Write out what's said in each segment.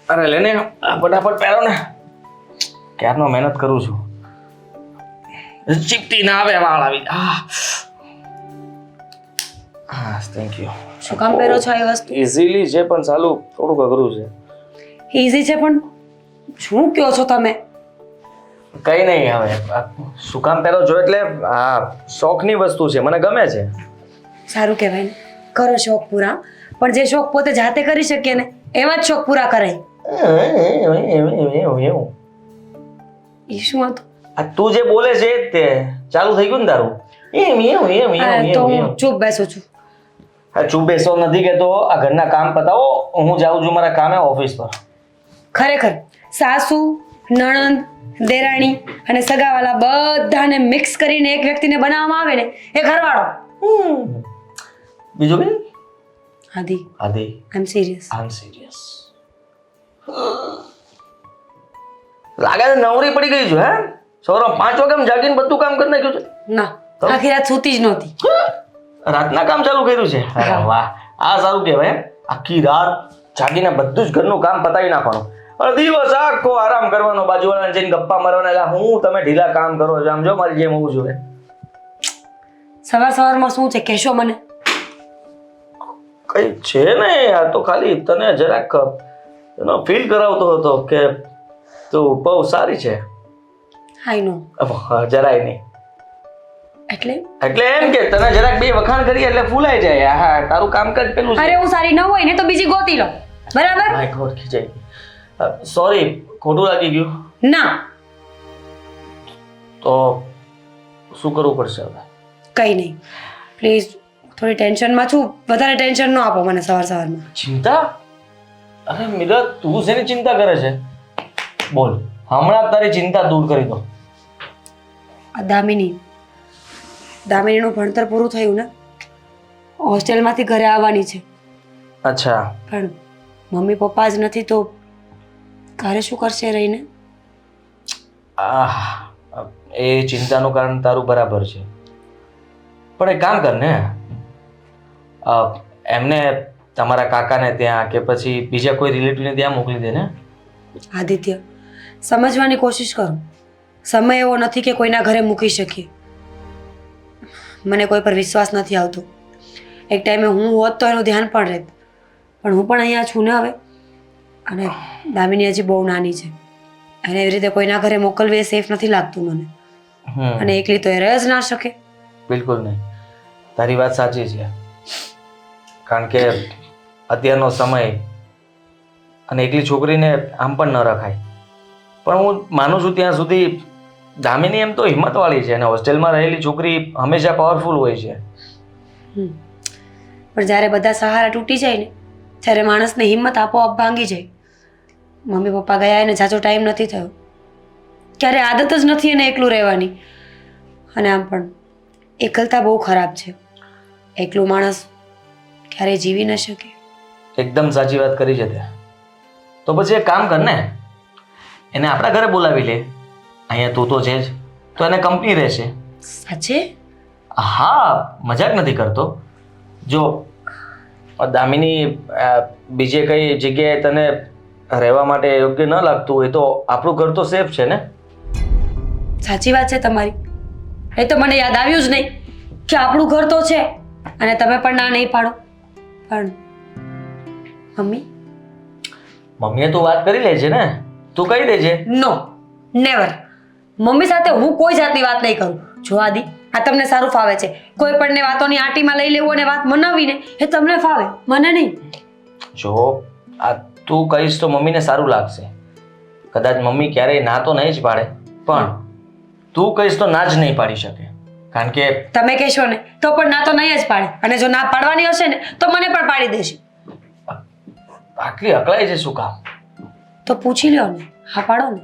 અરે લેને ફટાફટ પહેરો ને, ક્યારનો મહેનત કરું છું. ચીપટી ના આવે વાળ આવી. હા થેન્ક યુ. શું કામ પહેરો છો આ વસ્તુ? ઇઝીલી છે પણ ચાલુ થોડુંક અઘરું છે. ઈઝી છે પણ શું કહો છો તમે? કઈ નહીં હવે શું કામ પહેરો છો એટલે આ શોખની વસ્તુ છે, મને ગમે છે. સારું કહેવાય ને, કરો શોખ પૂરા. પણ જે શોખ પોતે જાતે કરી શકીએ ને એવા જ શોખ પૂરા કરાય. એ શું હતું? આ તું જે બોલે છે એ તે ચાલુ થઈ ગયું ને તારું. તો હું ચૂપ બેસું છું. હા ચૂપ બેસો નથી કેતો, આ ઘરના કામ પતાવો, હું જાઉં છું મારા કામે ઓફિસ પર. ખરેખર સાસુ, નણંદ, દેરાણી અને સગાવાલા બધાને મિક્સ કરીને એક વ્યક્તિને બનાવવામાં આવે ને એ ઘરવાળો. બીજું કઈ? આદિ આદિ આઈ એમ સિરિયસ. આઈ એમ સિરિયસ. લાગે છે નવરી પડી ગઈ છું હે? સવારે 5 વાગે જાગીને બધું કામ કરી નાખ્યું છે? ના, આખી રાત સૂતી જ નહોતી. રાતના કામ ચાલુ કર્યું છે? અરે વાહ, આ સારું કહેવાય. આખી રાત જાગીને બધું જ ઘરનું કામ પતાવી નાખવાનું, અને દિવસ આખો આરામ કરવાનો, બાજુવાળાને જઈને ગપ્પા મારવાના. હું તમે ઢીલા કામ કરો છો, આમ જો મારી જેમ હોવું જોઈએ. સવાર સવારમાં શું છે કહેશો મને? કઈ છે ને, આ તો ખાલી તને જરાક એનો ફીલ કરાવતો હતો કે તું બહુ સારી છે. આઈ નો. જરાય નહીં. એટલે એમ કે તને જરાક બે વખાણ કરીએ એટલે ફૂલાઈ જાય. હા તારું કામકાજ પેલું છે. અરે હું સારી ન હોય ને તો બીજી ગોતી લો, બરાબર? My God ખીજાઈ. સોરી, ખોટું લાગી ગયું. ના, તો શું કરવું પડશે હવે? કઈ નહીં. પ્લીઝ, થોડી ટેન્શનમાં છું, વધારે ટેન્શન ન આપો મને સવાર સવારમાં. ચિંતા? અરે મીરા, તું શેની ચિંતા કરે છે? બોલ, હમણાં તારી ચિંતા દૂર કરી દો. આ દામિનીનું ભણતર પૂરું થયું ને, હોસ્ટેલમાંથી ઘરે આવવાની છે. અચ્છા. પણ મમ્મી પપ્પા જ નથી તો ઘરે શું કરશે રહીને? એ ચિંતાનું કારણ તારું બરાબર છે, પણ એક કામ કર ને, એમને તમારા કાકાને ત્યાં કે પછી બીજા કોઈ રિલેટિવને ત્યાં મોકલી દે ને. આદિત્ય, સમજવાની કોશિશ કરો. સમય એવો નથી કે કોઈના ઘરે મૂકી શકીએ. મને કોઈ પર વિશ્વાસ નથી આવતો. એક ટાઈમે હું હોત તો એનું ધ્યાન પણ રહેત, પણ હું પણ અહીંયા છું ને હવે. અને દામિની હજી બહુ નાની છે, એને એવી રીતે કોઈના ઘરે મોકલવી એ સેફ નથી લાગતું મને. અને એકલી તો એ રહી જ ના શકે. બિલકુલ નહીં, તારી વાત સાચી છે. કારણ કે અત્યારનો સમય, અને એકલી છોકરીને આમ પણ ન રખાય. પણ હું માનું છું ત્યાં સુધી દામિની એમ તો હિંમતવાળી છે, અને હોસ્ટેલમાં રહેલી છોકરી હંમેશા પાવરફુલ હોય છે. પણ જ્યારે બધા સહારા તૂટી જાય ને ત્યારે માણસને હિંમત આપોઆપ ભાંગી જાય. મમ્મી પપ્પા ગયા એને જાજો ટાઈમ નથી થયો, ક્યારે આદત જ નથી એને એકલું રહેવાની. અને આમ પણ એકલતા બહુ ખરાબ છે. એકલું માણસ ક્યારેય જીવી ન શકે. એકદમ સાચી વાત કરી છે તે. તો પછી એક કામ કર ને, એને આપણા ઘરે બોલાવી લે. અહીંયા તું તો છે જ, તો એને કંપની રહેશે. સાચે? હા, મજાક નથી કરતો. જો દામિની બીજે કઈ જગ્યાએ તને રહેવા માટે યોગ્ય ન લાગતું હોય તો આપણું ઘર તો સેફ છે ને. સાચી વાત છે તમારી. એ તો મને યાદ આવ્યું જ નહીં કે આપણું ઘર તો છે, અને તમે પણ ના નહીં પાડો. પણ મમ્મીએ તું વાત કરી લે છે ને, તું કહી દેજે. નો, નેવર. મમ્મી સાથે હું કોઈ જાતની વાત નહીં કરું. જો આદિ, આ તમને સારું ફાવે છે, કોઈ પણને વાતોની આંટીમાં લઈ લેવું અને વાત મનાવીને એ તમને ફાવે, મને નહીં. જો આ તું કહીશ તો મમ્મીને સારું લાગશે. કદાચ મમ્મી ક્યારેય ના તો નહીં જ પાડે, પણ તું કહીશ તો ના જ નહીં પાડી શકે. કારણ કે તમે કહેશો ને તો પણ ના તો નહીં જ પાડે, અને જો ના પાડવાની હશે ને તો મને પણ પાડી દેશે. આટલી અકળાય છે શું કામ? તો પૂછી લ્યો ને, હા પાડો ને.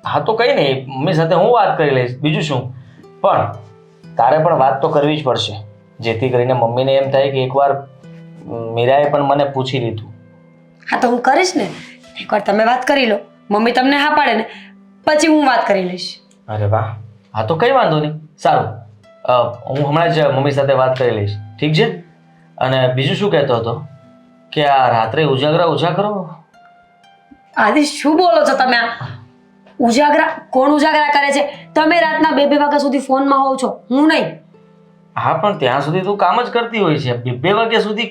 હા તો કઈ નહીં, મમ્મી સાથે હું વાત કરી લઈશ, બીજું શું. પણ તારે પણ વાત તો કરવી જ પડશે, જેથી કરીને મમ્મીને એમ થાય કે એકવાર મીરાએ પણ મને પૂછી લીધું. હા તો હું કરીશ ને. એકવાર તમે વાત કરી લો, મમ્મી તમને હા પાડે ને પછી હું વાત કરી લઈશ. અરે વાહ, હા તો કઈ વાંધો નહીં. સારું, હું હમણાં જ મમ્મી સાથે વાત કરી લઈશ, ઠીક છે? અને બીજું શું કહેતો હતો કે આ રાત્રે ઉજાગરા ઓછા કરો. આદિ શું બોલો છો તમે? ઉજાગરા કોણ ઉજાગરા કરે છે? તમે રાતના 2-2 વાગ્યા સુધી ફોનમાં હોવ છો, હું નહીં. હા પણ ત્યાં સુધી તું કામ જ કરતી હોય છે. 2 વાગ્યા સુધી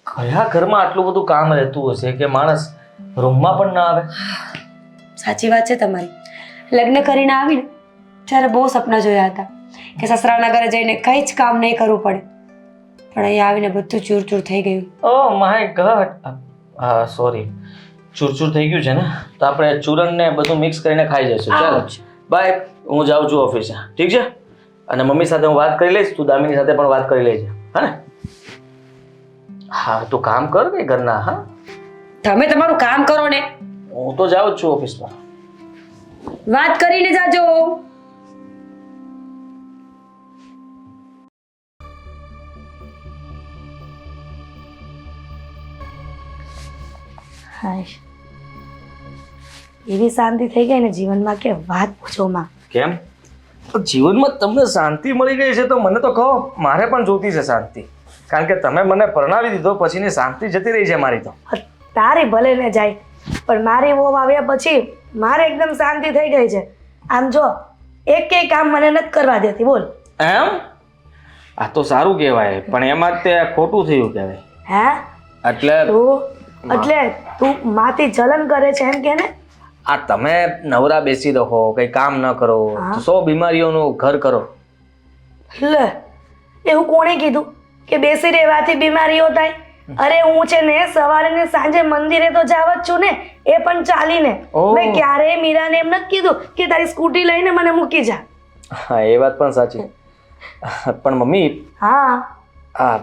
કયા ઘરમાં આટલું બધું કામ રહેતું હશે કે માણસ રૂમમાં પણ ના આવે? સાચી વાત છે તમારી. લગ્ન કરીને આવીને ત્યારે બહુ સપના જોયા હતા કે સસરાના ઘરે જઈને કંઈ જ કામ નહીં કરવું પડે, પણ અહીંયા આવીને બધું ચૂરચૂર થઈ ગયું. Oh my God. હા સોરી, ચૂરચૂર થઈ ગયું છે ને, તો આપણે ચૂરન ને બધું મિક્સ કરીને ખાઈ જઈશું. ચાલો બાય, હું જાઉં છું ઓફિસે. ઠીક છે? અને મમ્મી સાથે હું વાત કરી લઈશ, તું દામિની સાથે પણ વાત કરી લેજે. હા ને? હા તું કામ કર ને ઘરના. હા તમે તમારું કામ કરો ને, હું તો જાઉં જ છું ઓફિસમાં. વાત કરીને જાજો. હાય, એવી શાંતિ થઈ ગઈ ને જીવનમાં કે વાત પૂછો માં. કેમ? તો જીવનમાં તમને શાંતિ મળી ગઈ છે તો મને તો કહો, મારે પણ જોતી છે શાંતિ. કારણ કે તમે મને પરણાવી દીધો પછીની શાંતિ જતી રહી છે મારી તો. તારી ભલે ને જાય, પણ મારી વહુ આવ્યા પછી મારે એકદમ શાંતિ થઈ ગઈ છે. આમ જો એકેય કામ મને નથી કરવા દેતી, બોલ. એમ? આ તો સારું કહેવાય, પણ એમાં તે ખોટું થયું કહેવાય. હે? એટલે તું માથી જલન કરે છે એમ કે ને? આ તમે નવરા બેસી રહો, કઈ કામ ન કરો, 100 બીમારીઓનું ઘર કરો. લે, એવું કોણે કીધું કે બેસી રહેવાથી બીમારીઓ થાય? અરે હું છે ને સવારે ને સાંજે મંદિરે તો જાવ જ છું ને, એ પણ ચાલીને. મેં ક્યારેય મીરાને એમ નથી કીધું કે તારી સ્કૂટી લઈને મને મૂકી જા. હા એ વાત પણ સાચી. પણ મમ્મી, હા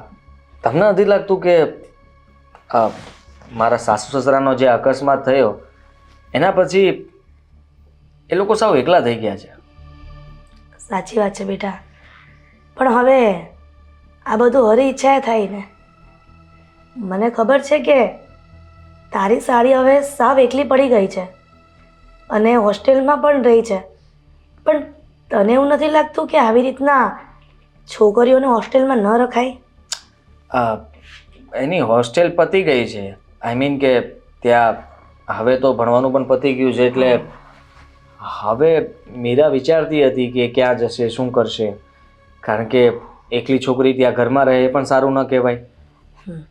તમને નથી લાગતું કે મારા સાસુ સસરાનો જે અકસ્માત થયો એના પછી એ લોકો સાવ એકલા થઈ ગયા છે? સાચી વાત છે બેટા, પણ હવે આ બધું હરી ઈચ્છાએ થાય ને. મને ખબર છે કે તારી સાડી હવે સાવ એકલી પડી ગઈ છે અને હોસ્ટેલમાં પણ રહી છે, પણ તને એવું નથી લાગતું કે આવી રીતના છોકરીઓને હોસ્ટેલમાં ન રખાય? એની હોસ્ટેલ પતી ગઈ છે. આઈ મીન કે ત્યાં હવે તો ભણવાનું પણ પતી ગયું છે, એટલે હવે મીરા વિચારતી હતી કે ક્યાં જશે, શું કરશે. કારણ કે એકલી છોકરી ત્યાં ઘરમાં રહે એ પણ સારું ન કહેવાય.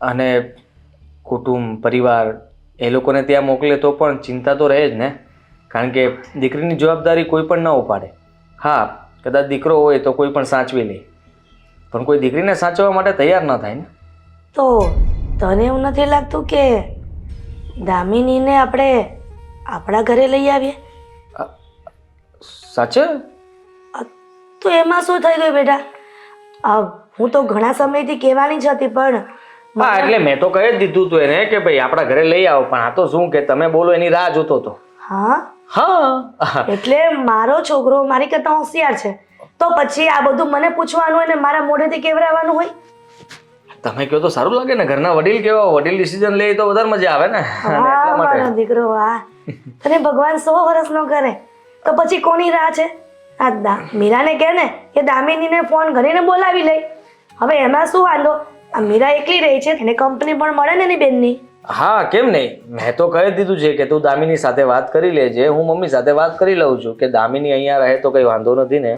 અને કુટુંબ પરિવાર એ લોકોને ત્યાં મોકલે તો પણ ચિંતા તો રહે જ ને, કારણ કે દીકરીની જવાબદારી કોઈ પણ ન ઉપાડે. હા કદાચ દીકરો હોય તો કોઈ પણ સાચવી લે, પણ કોઈ દીકરીને સાચવવા માટે તૈયાર ન થાય ને. તો તને એવું નથી લાગતું કે દામિનીને આપણે આપણા ઘરે લઈ આવીએ? સાચે? તો એમાં શું થઈ ગયું બેટા? હું તો ઘણા સમયથી કહેવાની જ હતી, પણ હા એટલે મેં તો કહી જ દીધું હતું એને કે ભાઈ આપણા ઘરે લઈ આવો, પણ આ તો શું કે તમે બોલો એની રાહ જોતો હતો. હા એટલે મારો છોકરો મારી કરતા હોશિયાર છે, તો પછી આ બધું મને પૂછવાનું હોય ને મારા મોઢેથી કેવડાવવાનું હોય? તમે કહો તો સારું લાગે ને, ઘરના વડીલ કેવા વડીલ ડિસિઝન લે તો વધારે મજા આવે ને. હા મારો દીકરો, હા તને ભગવાન 100 વર્ષ નો કરે તો પછી કોની રાહ છે? આ મીરાને કહે ને કે દામિનીને ફોન કરીને બોલાવી લે. હવે એમાં શું વાંધો? આ મીરા એકલી રહી છે, એને કંપની પણ મળે ને એની બેનની. હા કેમ નહીં, મેં તો કહી દીધું છે કે તું દામિની સાથે વાત કરી લેજે, હું મમ્મી સાથે વાત કરી લઉં છું કે દામિની અહીંયા રહે તો કઈ વાંધો નથી ને.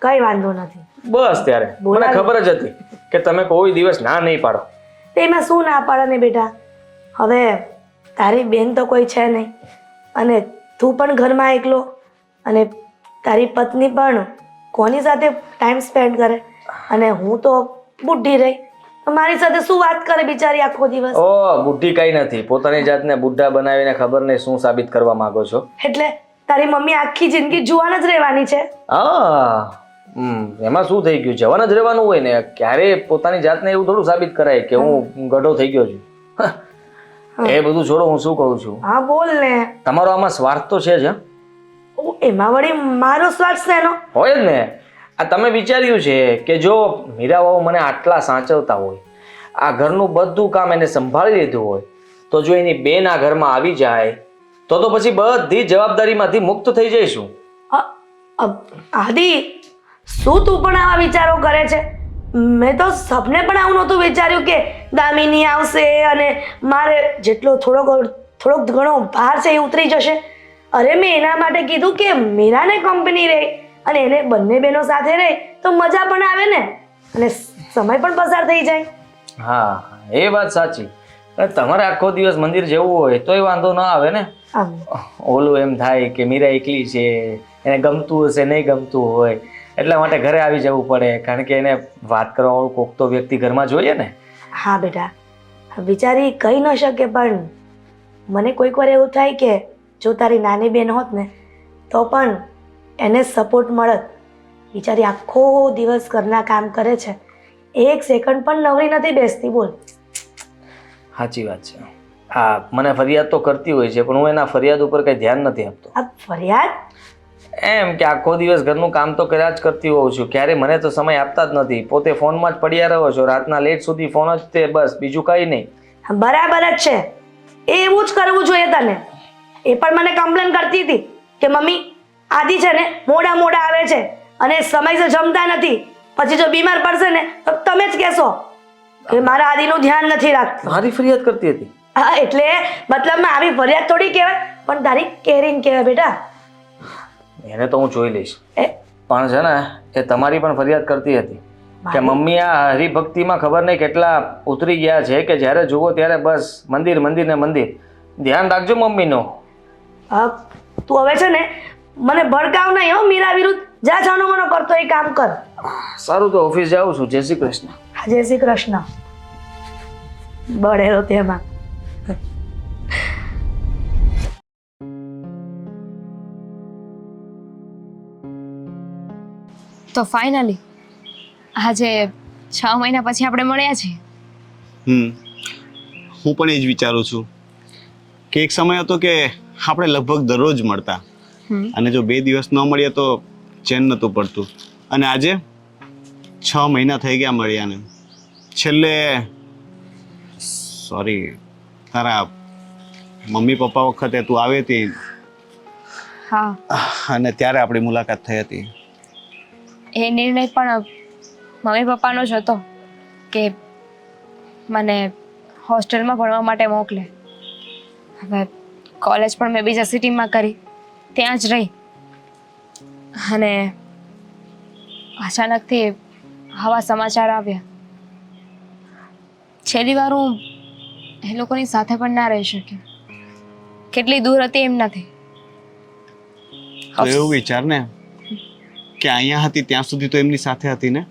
કઈ વાંધો નથી. બસ ત્યારે મને ખબર જ હતી કે તમે કોઈ દિવસ ના નહીં પાડો. એમાં શું ના પાડે ને બેટા? હવે તારી બેન તો કોઈ છે નહીં, અને તું પણ ઘરમાં એકલો, અને તારી પત્ની પણ કોની સાથે ટાઈમ સ્પેન્ડ કરે? અને હું તો બુઢી રહી, મારી સાથે શું વાત કરે બિચારી આખો દિવસ? ઓ બુઢી કઈ નથી, પોતાની જાતને બુઢા બનાવીને ખબર નહીં શું સાબિત કરવા માંગો છો. એટલે તારી મમ્મી આખી જિંદગી જુવાન જ રહેવાની છે? એમાં શું થઈ ગયું, જવાન જ રહેવાનું હોય ને. ક્યારે પોતાની જાતને એવું થોડું સાબિત કરાય કે હું ગઢો થઈ ગયો છું. એ બધું છોડો, હું શું કહું છું. હા બોલ ને. તમારો આમાં સ્વાર્થ તો છે જ. એમાં વળી મારો સ્વાર્થ છે એનો? હોય જ ને. આ તમે વિચાર્યું છે કે જો મીરા વહુ મને આટલા સાચવતા હોય, આ ઘરનું બધું કામ એને સંભાળી લીધું હોય, તો જો એની બેન આ ઘરમાં આવી જાય તો પછી બધી જવાબદારીમાંથી મુક્ત થઈ જઈશું. આદિ, શું તું પણ આવા વિચારો કરે છે? મેં તો સપને પણ આવું નહોતું વિચાર્યું કે દામિની આવશે અને મારે જેટલો થોડોક ઘણો ભાર છે એ ઉતરી જશે. અરે મેં એના માટે કીધું કે મીરાને કંપની રહે અને એને બંને બહેનો સાથે રહે તો મજા પણ આવે ને અને સમય પણ પસાર થઈ જાય. હા એ વાત સાચી. તમારે આખો દિવસ મંદિર જવું હોય તોય વાંધો ના આવે ને. આમ ઓલું એમ થાય કે મીરા એકલી છે, એને ગમતું હશે નહીં ગમતું હોય એટલા માટે ઘરે આવી જવું પડે, કારણ કે એને વાત કરવા વાળું કોક તો વ્યક્તિ ઘરમાં જોઈએ ને. હા બેટા, બિચારી કહી ન શકે પણ મને કોઈક વાર એવું થાય કે જો તારી નાની બેન હોત ને તો પણ એને સપોર્ટ મળત. બિચારી આખો દિવસ ઘરના કામ કરે છે, એક સેકન્ડ પણ નવરી નથી બેસતી. બોલ. સાચી વાત છે. હા મને ફરિયાદ તો કરતી હોય છે પણ હું એના ફરિયાદ ઉપર કંઈ ધ્યાન નથી આપતો. આ ફરિયાદ? એમ કે આખો દિવસ ઘરનું કામ તો કર્યા જ કરતી હોઉં છું, ક્યારે મને તો સમય આપતા જ નથી. પોતે ફોનમાં જ પડ્યા રહો છો, રાતના લેટ સુધી ફોન જ તે, બસ બીજું કંઈ નહીં. બરાબર જ છે, એવું જ કરવું જોઈએ તને. એ પણ મને કમ્પ્લેન કરતી હતી કે મમ્મી આદિ છે ને મોડા મોડા આવે છે અને સમયસર જમતા નથી, પછી જો બીમાર પડશે ને તો તમે જ કહેશો કે મારા આદિનું ધ્યાન નથી રાખતું. મારી ફરિયાદ કરતી હતી? હા એટલે મતલબમાં આવી ફરિયાદ થોડી કહેવાય, પણ તારી કેરિંગ કહેવાય બેટા. એને તો હું જોઈ લઈશ. એ પણ છે ને એ તમારી પણ ફરિયાદ કરતી હતી કે મમ્મી આ હરિભક્તિમાં ખબર નહીં કેટલા ઉતરી ગયા છે કે જ્યારે જુઓ ત્યારે બસ મંદિર મંદિર ને મંદિર. ધ્યાન રાખજો મમ્મીનો. તું હવે છે ને મને ભડકાવ નહીં હો મીરા વિરુદ્ધ. જા જાનો મનો કરતો એ કામ કર. સારું તો ઓફિસ જાઉં છું. જય શ્રી કૃષ્ણ. જય શ્રી કૃષ્ણ. બળેલો તેમાં. તો ફાઇનલી આજે 6 મહિના પછી આપણે મળ્યા છીએ. હું પણ એ જ વિચારું છું કે એક સમય હતો કે આપણે લગભગ દરરોજ મળતા અને જો 2 દિવસ ન મળીએ તો ચેન નહોતું પડતું. અને આજે 6 મહિના થઈ ગયા મળ્યાને. છેલ્લે સોરી તારા મમ્મી પપ્પા વખતે તું આવી હતી હા, અને ત્યારે આપણી મુલાકાત થઈ હતી. એ નિર્ણય પણ મમ્મી પપ્પાનો જ હતો કે મને હોસ્ટેલમાં ભણવા માટે મોકલે. હવે કોલેજ પણ મેં બીજા સિટીમાં કરી, ત્યાં જ રહી. અને અચાનકથી આવા સમાચાર આવ્યા. છેલ્લી વાર હું એ લોકોની સાથે પણ ના રહી શકી. કેટલી દૂર હતી એમ નથી. તો એવું વિચાર ને કે અહીંયા હતી ત્યાં સુધી તો એમની સાથે હતી ને.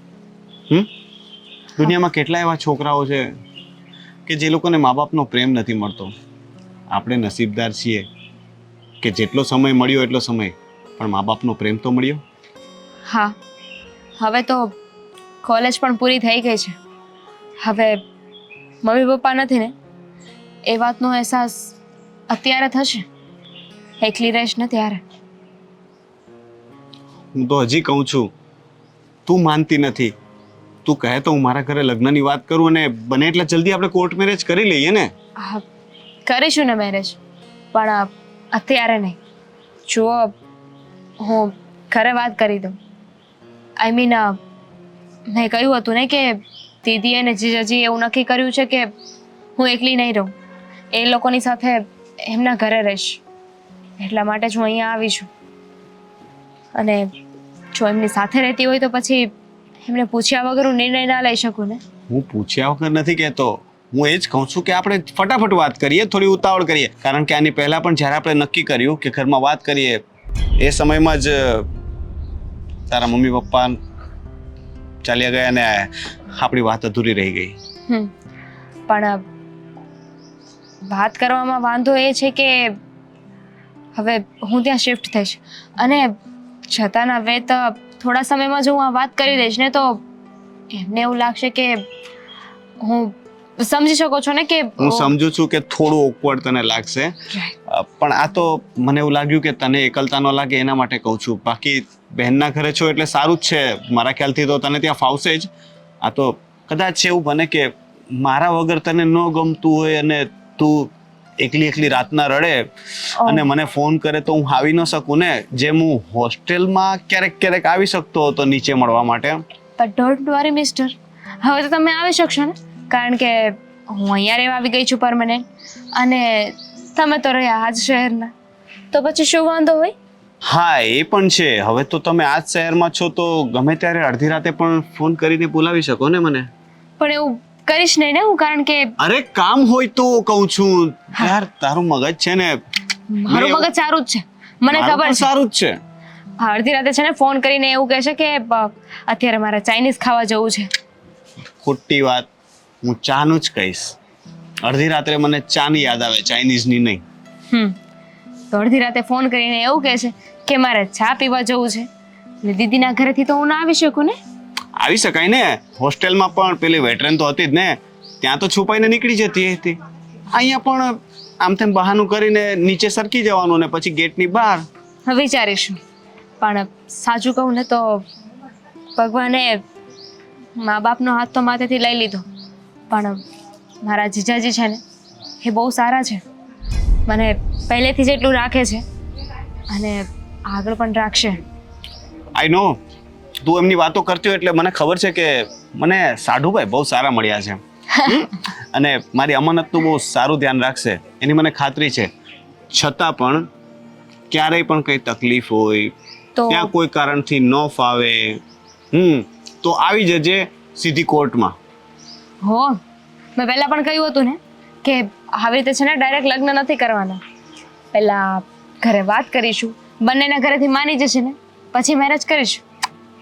દુનિયામાં કેટલા એવા છોકરાઓ છે કે જે લોકોને મા બાપનો પ્રેમ નથી મળતો. આપણે નસીબદાર છીએ કે જેટલો સમય મળ્યો એટલો સમય પણ મા બાપનો પ્રેમ તો મળ્યો. હા, હવે તો કોલેજ પણ પૂરી થઈ ગઈ છે. હવે મમ્મી પપ્પા નથી ને એ વાતનો અહેસાસ અત્યારે થશે. એકલી રહીશ ને ત્યારે. હું તો હજી કહું છું, તું માનતી નથી. તું કહે તો હું મારા ઘરે લગ્નની વાત કરું અને બને એટલે જલ્દી આપણે કોર્ટ મેરેજ કરી લઈએ ને. હા, કરીશું ને મેરેજ, પણ અત્યારે નહીં. જુઓ, હું ઘરે વાત કરી દઉં. આઈ મીન મેં કહ્યું હતું ને કે દીદી અને જીજાજી એવું નક્કી કર્યું છે કે હું એકલી નહીં રહું, એ લોકોની સાથે એમના ઘરે રહીશ. એટલા માટે જ હું અહીંયા આવી છું. અને જો એમની સાથે રહેતી હોય તો પછી એમને પૂછ્યા વગર હું નિર્ણય ના લઈ શકું ને. હું પૂછ્યા વગર નથી કહેતો. હું એ જ કહું છું કે આપણે ફટાફટ વાત કરીએ, થોડી ઉતાવળ કરીએ. કારણ કે આની પહેલા પણ જ્યારે આપણે નક્કી કર્યું કે ઘરમાં વાત કરીએ એ સમયમાં જ તારા મમ્મી પપ્પા ચાલ્યા ગયા અને આપણી વાત અધૂરી રહી ગઈ. પણ વાત કરવામાં વાંધો એ છે કે હવે હું ત્યાં શિફ્ટ થઈશ અને જતાના વેત થોડા સમયમાં જો હું આ વાત કરી દઈશ ને તો એમને એવું લાગશે કે હું સમજી શકો છો ને કે હું સમજુ છું કે થોડું ઓકવર્ડ તને લાગશે, પણ આ તો મને એવું લાગ્યું કે તને એકલતા ન લાગે એના માટે કહું છું. બાકી બહેનના ઘરે છો એટલે સારું જ છે. મારા ખ્યાલથી તો તને ત્યાં ફાવશે જ. આ તો કદાચ એવું બને કે મારા વગર તને ન ગમતું હોય અને તું એકલી એકલી રાતના રડે અને મને ફોન કરે તો હું આવી ન શકું ને. જેમ હું હોસ્ટેલમાં ક્યારેક ક્યારેક આવી શકતો હતો નીચે મળવા માટે. બટ ડોન્ટ વરી મિસ્ટર, હવે તો તમે આવી શકશો ને, કારણ કે હું અહીંયા રહેવા આવી ગઈ છું પરમનન્ટ. અને તમે તો રહ્યા આજ શહેરના, તો પછી શું વાંધો હોય? હા એ પણ છે. હવે તો તમે આ જ શહેરમાં છો તો ગમે ત્યારે અડધી રાતે પણ ફોન કરીને બોલાવી શકો ને મને. પણ એવું કરીશ નહીં ને હું, કારણ કે અરે કામ હોય તો કહું છું યાર. તારું મગજ છે ને, મારું મગજ સારું જ છે, મને મારું ખબર પણ છે. સારું જ છે. હા, અડધી રાતે છે ને ફોન કરીને એવું કહેશે કે અત્યારે મારે ચાઇનીઝ ખાવા જવું છે. ખોટી વાત. હું ચાનું જ કહીશ. અડધી રાત્રે મને ચાની યાદ આવે, ચાઇનીઝની નહીં. તો અડધી રાતે ફોન કરીને એવું કહેશે કે મારે ચા પીવા જવું છે, ને દીદીના ઘરેથી તો હું ના આવી શકું ને. આવી શકાય ને. હોસ્ટેલમાં પણ પેલી વેટરન તો હતી જ ને, ત્યાં તો છુપાઈને નીકળી જતી હતી. અહીંયા પણ આમ તેમ બહાનું કરીને નીચે સરકી જવાનું ને પછી ગેટની બહાર. વિચારીશું. પણ સાચું કહું ને તો ભગવાને મા બાપનો હાથ તો માથેથી લઈ લીધો, પણ મારા જીજાજી છે ને એ બહુ સારા છે. મને પહેલેથી જ એટલું રાખે છે અને આગળ પણ રાખશે. આઈ નો. તું એમની વાતો કરતી હોય એટલે મને ખબર છે કે મને સાઢુભાઈ બહુ સારા મળ્યા છે. અને મારી અમાનતનું બહુ સારું ધ્યાન રાખશે એની મને ખાતરી છે. છતાં પણ ક્યારેય પણ કંઈ તકલીફ હોય, તો ત્યાં કોઈ કારણથી ન ફાવે, તો આવી જજે સીધી કોર્ટમાં. હો, મેં પહેલાં પણ કહ્યું હતું ને કે આવી રીતે છે ને ડાયરેક્ટ લગ્ન નથી કરવાના. પહેલાં ઘરે વાત કરીશું, બંનેના ઘરેથી માની જશે ને પછી મેરેજ કરીશું.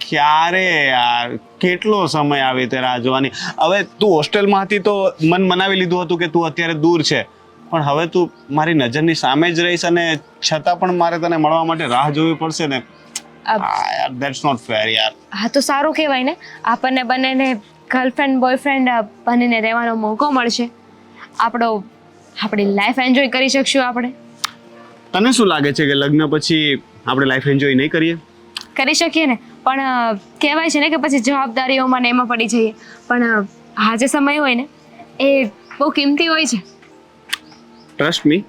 ક્યારે યાર, કેટલો સમય આવી રીતે રાહ જોવાની. હવે તું હોસ્ટેલમાં હતી તો મન મનાવી લીધું હતું કે તું અત્યારે દૂર છે, પણ હવે તું મારી નજરની સામે જ રહીશ અને છતાં પણ મારે તને મળવા માટે રાહ જોવી પડશે ને. યાર ધેટ્સ નોટ ફેર યાર. હા તો સારું કહેવાય ને, આપણને બંનેને ગર્લફ્રેન્ડ બોયફ્રેન્ડ બનીને રહેવાનો મોકો મળશે. આપણી લાઈફ એન્જોય કરી શકશું આપણે. તને શું લાગે છે કે લગ્ન પછી આપણે લાઈફ એન્જોય નહીં કરીએ? કરી શકીએ ને, પણ કહેવાય છે ને કે પછી જવાબદારીઓમાં ને એમાં પડી જઈએ. પણ આ જે સમય હોય ને એ બહુ કિંમતી હોય છે. ટ્રસ્ટ મી,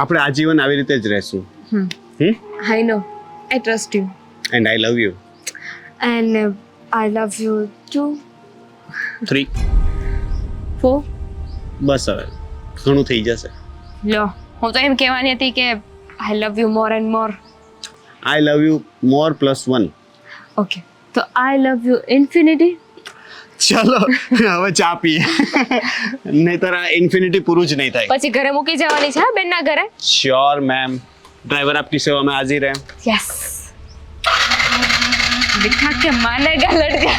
આપણે આજીવન આવી રીતે જ રહેશું. I know, I trust you and I love you. And I love you too. 3 4. બસ હવે ઘણું થઈ જશે. લો, હું તો એમ કહેવાની હતી કે I love you more and more. I love you more +1. Okay, તો આઈ લવ યુ ઇન્ફિનિટી. ચલો હવે ચા પીએ. નહીતર આ ઇન્ફિનિટી પૂરું જ નહીં થાય. પછી ઘરે મૂકી જવાની છે હા બેનના ઘરે. श्योर मैम, ड्राइवर आपकी सेवा में हाजिर है. यस. दिखा के मानेगा लड़का.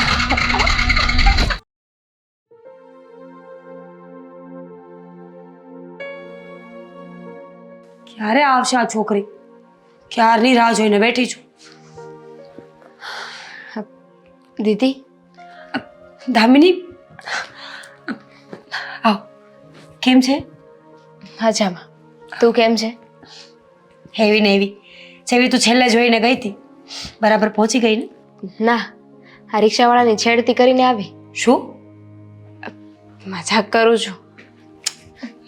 ક્યારે આવશે આ છોકરી? ક્યારની રાહ જોઈને બેઠી છું. દીદી, દામિની, આવ. કેમ છે? મજામાં. તું કેમ છે? હેવી ને એવી જેવી તું છેલ્લે જોઈને ગઈ હતી બરાબર પહોંચી ગઈ ને? ના, આ રિક્ષાવાળાની છેડતી કરીને આવી. શું મજાક કરું છું.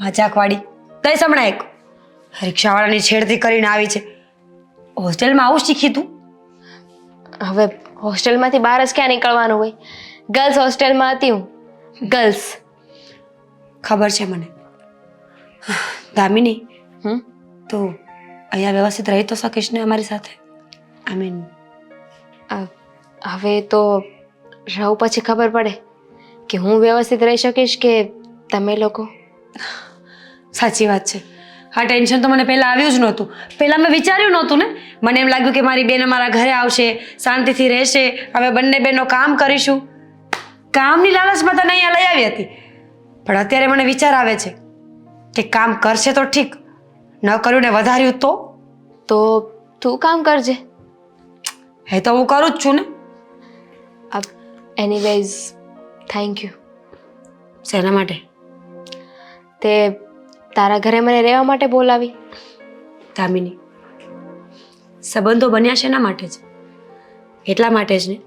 મજાકવાળી? તઈ સમણા એક રિક્ષાવાળાની છેડતી કરીને આવી છે. હોસ્ટેલમાં આવું શીખી તું? હવે હોસ્ટેલમાંથી બહાર જ ક્યાં નીકળવાનું હોય? ગર્લ્સ હોસ્ટેલમાં હતી હું. ગર્લ્સ. ખબર છે મને. દામિની, તો અહીંયા વ્યવસ્થિત રહી તો શકીશ ને અમારી સાથે? આઈ મીન હવે તો રહું પછી ખબર પડે કે હું વ્યવસ્થિત રહી શકીશ કે તમે લોકો. સાચી વાત છે. આ ટેન્શન તો મને પહેલાં આવ્યું જ નહોતું. પહેલાં મેં વિચાર્યું નહોતું ને. મને એમ લાગ્યું કે મારી બેન અમારા ઘરે આવશે, શાંતિથી રહેશે, અમે બંને બહેનો કામ કરીશું. કામની લાલચમાં તને અહીંયા લઈ આવી હતી. પણ અત્યારે મને વિચાર આવે છે કે કામ કરશે તો ઠીક, ન કર્યું ને વધાર્યું તો તું કામ કરજે. હે તો હું કરું જ છું ને. Anyways thank you. શેના માટે? તે તારા ઘરે મને રહેવા માટે બોલાવી. દામિની, સંબંધો બન્યા શેના માટે છે? એટલા માટે જ ને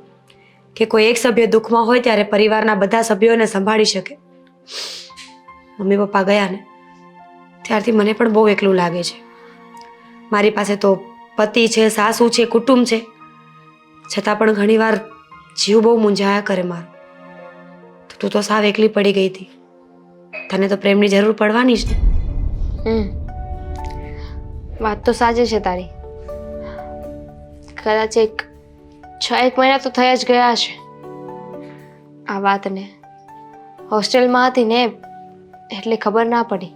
કે કોઈ એક સભ્ય દુઃખમાં હોય ત્યારે પરિવારના બધા સભ્યોને સંભાળી શકે. મમ્મી પપ્પા ગયા ને ત્યારથી મને પણ બહુ એકલું લાગે છે. મારી પાસે તો પતિ છે, સાસુ છે, કુટુંબ છે, છતાં પણ ઘણીવાર જીવ બહુ મૂંઝાયા કરે મારો. તું તો સાવ એકલી પડી ગઈ હતી. તને તો પ્રેમની જરૂર પડવાની જ ને. વાત તો સાચી છે તારી. કદાચ 6-1 મહિના તો થઈ જ ગયા છે આ વાતને. હોસ્ટેલમાં હતી ને એટલે ખબર ના પડી,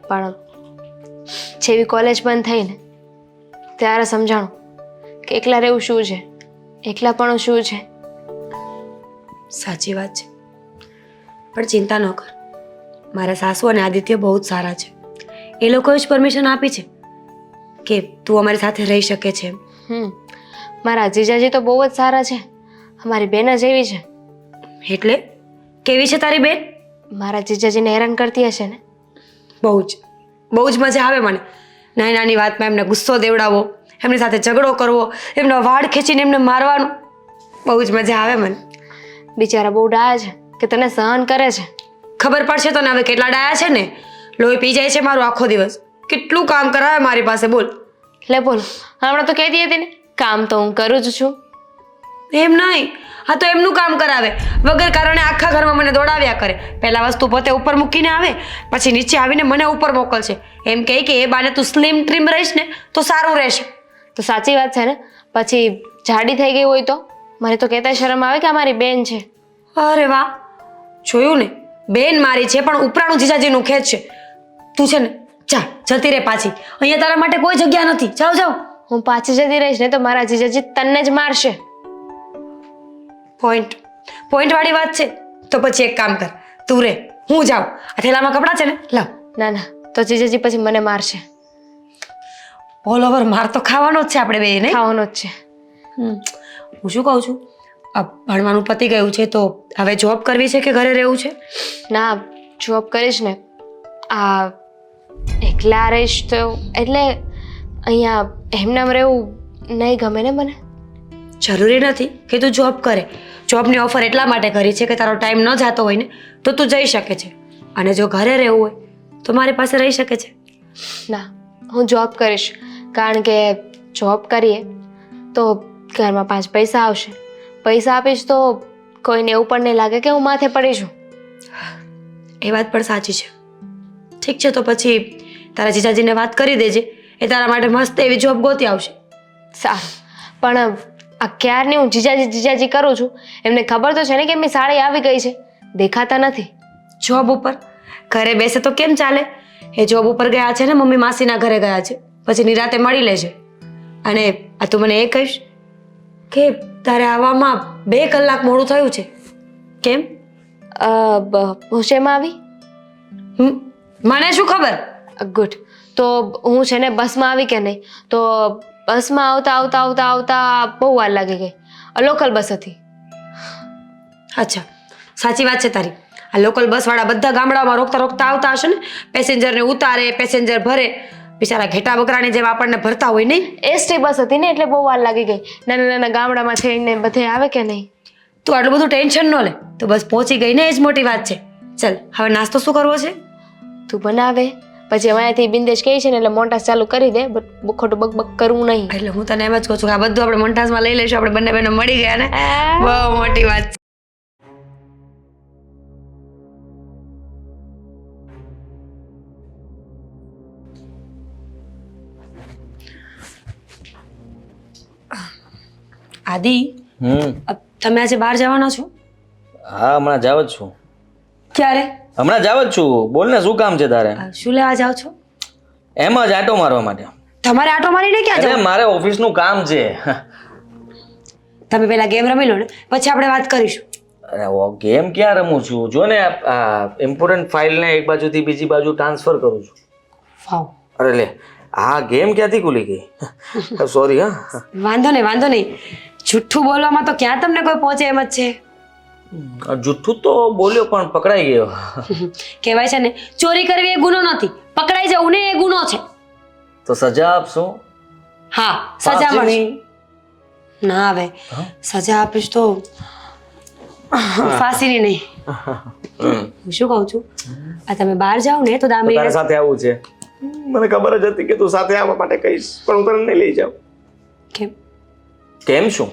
પણ જેવી કોલેજ બંધ થઈ ને ત્યારે સમજાણું કે એકલા રહેવું શું છે, એકલાપણું શું છે. સાચી વાત છે, પણ ચિંતા ન કર. મારા સાસુ અને આદિત્ય બહુ જ સારા છે. એ લોકોએ જ પરમિશન આપી છે કે તું અમારી સાથે રહી શકે છે એમ. મારા જીજાજી તો બહુ જ સારા છે. અમારી બેન જ એવી છે. એટલે કેવી છે તારી બેન? મારા જીજાજીને હેરાન કરતી હશે ને. બહુ જ મજા આવે મને. નાની નાની વાતમાં એમને ગુસ્સો દેવડાવો, એમની સાથે ઝઘડો કરવો, એમનો વાળ ખેંચીને એમને મારવાનું, બહુ જ મજા આવે મને. બિચારા બહુ ડાયા છે કે તને સહન કરે છે. ખબર પડશે તો ને હવે કેટલા ડાયા છે ને. લોહી પી જાય છે મારું આખો દિવસ. કેટલું કામ કરાવે મારી પાસે, બોલ. લે બોલ, હમણાં તો કહેતી હતી ને કામ તો હું કરું જ છું. એમ નહીં, હા તો એમનું કામ કરાવે. વગર કારણે આખા ઘરમાં મને દોડાવ્યા કરે. પહેલા વસ્તુ પોતે ઉપર મૂકીને આવે, પછી નીચે આવીને મને ઉપર મોકલશે. એમ કહે કે એ બાને તું સ્લિમ ટ્રીમ રહીશ ને તો સારું રહેશે. તો સાચી વાત છે ને. પછી જાડી થઈ ગઈ હોય તો મને તો કહેતા શરમ આવે કે અમારી બેન છે. અરે વાહ, જોયું ને, બેન મારી છે પણ ઉપરાણું જીજાજીનું ખેત છે. તું છે ને જા, જતી રહે પાછી. અહીંયા તારા માટે કોઈ જગ્યા નથી. જાઓ જાઓ. હું પાછી જતી રહીશ ને તો મારા જીજાજી તને જ મારશે. પોઈન્ટ વાળી વાત છે. તો પછી એક કામ કર, તું રે, હું જાઉં. આ થેલામાં કપડાં છે ને, લાવ. ના ના, તો જીજાજી પછી મને મારશે. ઓલ ઓવર માર તો ખાવાનો જ છે આપણે બે ને. ખાવાનો જ છે. હું શું કહું છું, આ ભણવાનું પતી ગયું છે તો હવે જોબ કરવી છે કે ઘરે રહેવું છે? ના, જોબ કરીશ ને. આ એકલા રહીશ તો એટલે અહીંયા એમનામ રહેવું નહીં ગમે ને મને. જરૂરી નથી કે તું જોબ કરે. જોબની ઓફર એટલા માટે કરી છે કે તારો ટાઈમ ન જતો હોય ને તો તું જઈ શકે છે. અને જો ઘરે રહેવું હોય તો મારી પાસે રહી શકે છે. ના, હું જોબ કરીશ. કારણ કે જોબ કરીએ તો ઘરમાં 5 પૈસા આવશે. પૈસા આપીશ તો કોઈને એવું પણ નહીં લાગે કે હું માથે પડી છું. એ વાત પણ સાચી છે. ઠીક છે, તો પછી તારા જીજાજીને વાત કરી દેજે. એ તારા માટે મસ્ત એવી જોબ ગોતી આવશે. સારું, પણ આ ક્યારની હું જીજાજી કરું છું. એમને ખબર તો છે ને કે એમની સાડી આવી ગઈ છે, દેખાતા નથી. જોબ ઉપર ઘરે બેસે તો કેમ ચાલે? એ જોબ ઉપર ગયા છે ને, મમ્મી માસીના ઘરે ગયા છે. પછી નિરાતે મળી લેજે. અને આ તું મને એ કહીશ કે તારે આવવામાં 2 કલાક મોડું થયું છે, કેમ? હું શેમાં આવી? મને શું ખબર? ગુડ. તો હું છે ને બસમાં આવી કે નહીં, તો બસમાં આવતા આવતા આવતા આવતા બહુ વાર લાગી ગઈ. લોકલ બસ હતી. અચ્છા, સાચી વાત છે તારી. આ લોકલ બસવાળા બધા ગામડામાં રોકતા રોકતા આવતા હશે ને, પેસેન્જરને ઉતારે, પેસેન્જર ભરે. બિચારા ઘેટા બકરાની જેમ આપણને ભરતા હોય નહીં. એસટી બસ હતી ને એટલે બહુ વાર લાગી ગઈ. નાના નાના ગામડામાં થઈને બધે આવે કે નહીં. તું આટલું બધું ટેન્શન ન લે. તો બસ પહોંચી ગઈ ને, એ જ મોટી વાત છે. ચાલ, હવે નાસ્તો શું કરવો છે? તું બનાવે, પછી અહીંયાથી બિંદેશ કહે છે ને એટલે મોન્ટાસ ચાલુ કરી દે. બટ ખોટું બક કરવું નહીં. એટલે હું તને એમ જ કહું છું કે આ બધું આપણે મોન્ટાસમાં લઈ લઈશું. આપણે બંને બહેનો મળી ગયા ને, બહુ મોટી વાત છે. આદિ, તમે આજે બહાર જવાના છો? હા, હમણાં જાવ જ છું. ક્યારે? હમણાં જાવ જ છું. બોલ ને, શું કામ છે તારે? શું લેવા જાઓ છો? એમ જ આટો મારવા માટે. તમારે આટો મારીને ક્યાં અરે જાવ? મારે ઓફિસનું કામ છે. તમે પેલા ગેમ રમી લો ને, પછી આપણે વાત કરીશું. અરે ગેમ ક્યાં રમું છું? જો ને, આ ઇમ્પોર્ટન્ટ ફાઇલને એક બાજુથી બીજી બાજુ ટ્રાન્સફર કરું છું. વાવ. અરે લે, આ ગેમ ક્યાંથી ખુલી ગઈ? સોરી. હા, વાંધો નહીં. જુઠ્ઠું બોલવામાં તો ક્યાં તમને કોઈ પહોંચે એમ જ છે. જુઠ્ઠું તો બોલ્યો પણ પકડાઈ ગયો. કહેવાય છે ને, ચોરી કરવી એ ગુનો નથી, પકડાઈ જવું ને એ ગુનો છે. તો સજા આપશો? હા, સજા મળશે. ના હવે સજા આપીશ તો ફાંસીની નહીં. હું શું કહું છું, આ તમે બહાર જાઓ ને તો દામિની તારી સાથે આવું છે. મને ખબર જ હતી કે તું સાથે આવવા માટે કહીશ, પણ હું તને નહીં લઈ જાઉં. કેમ શું?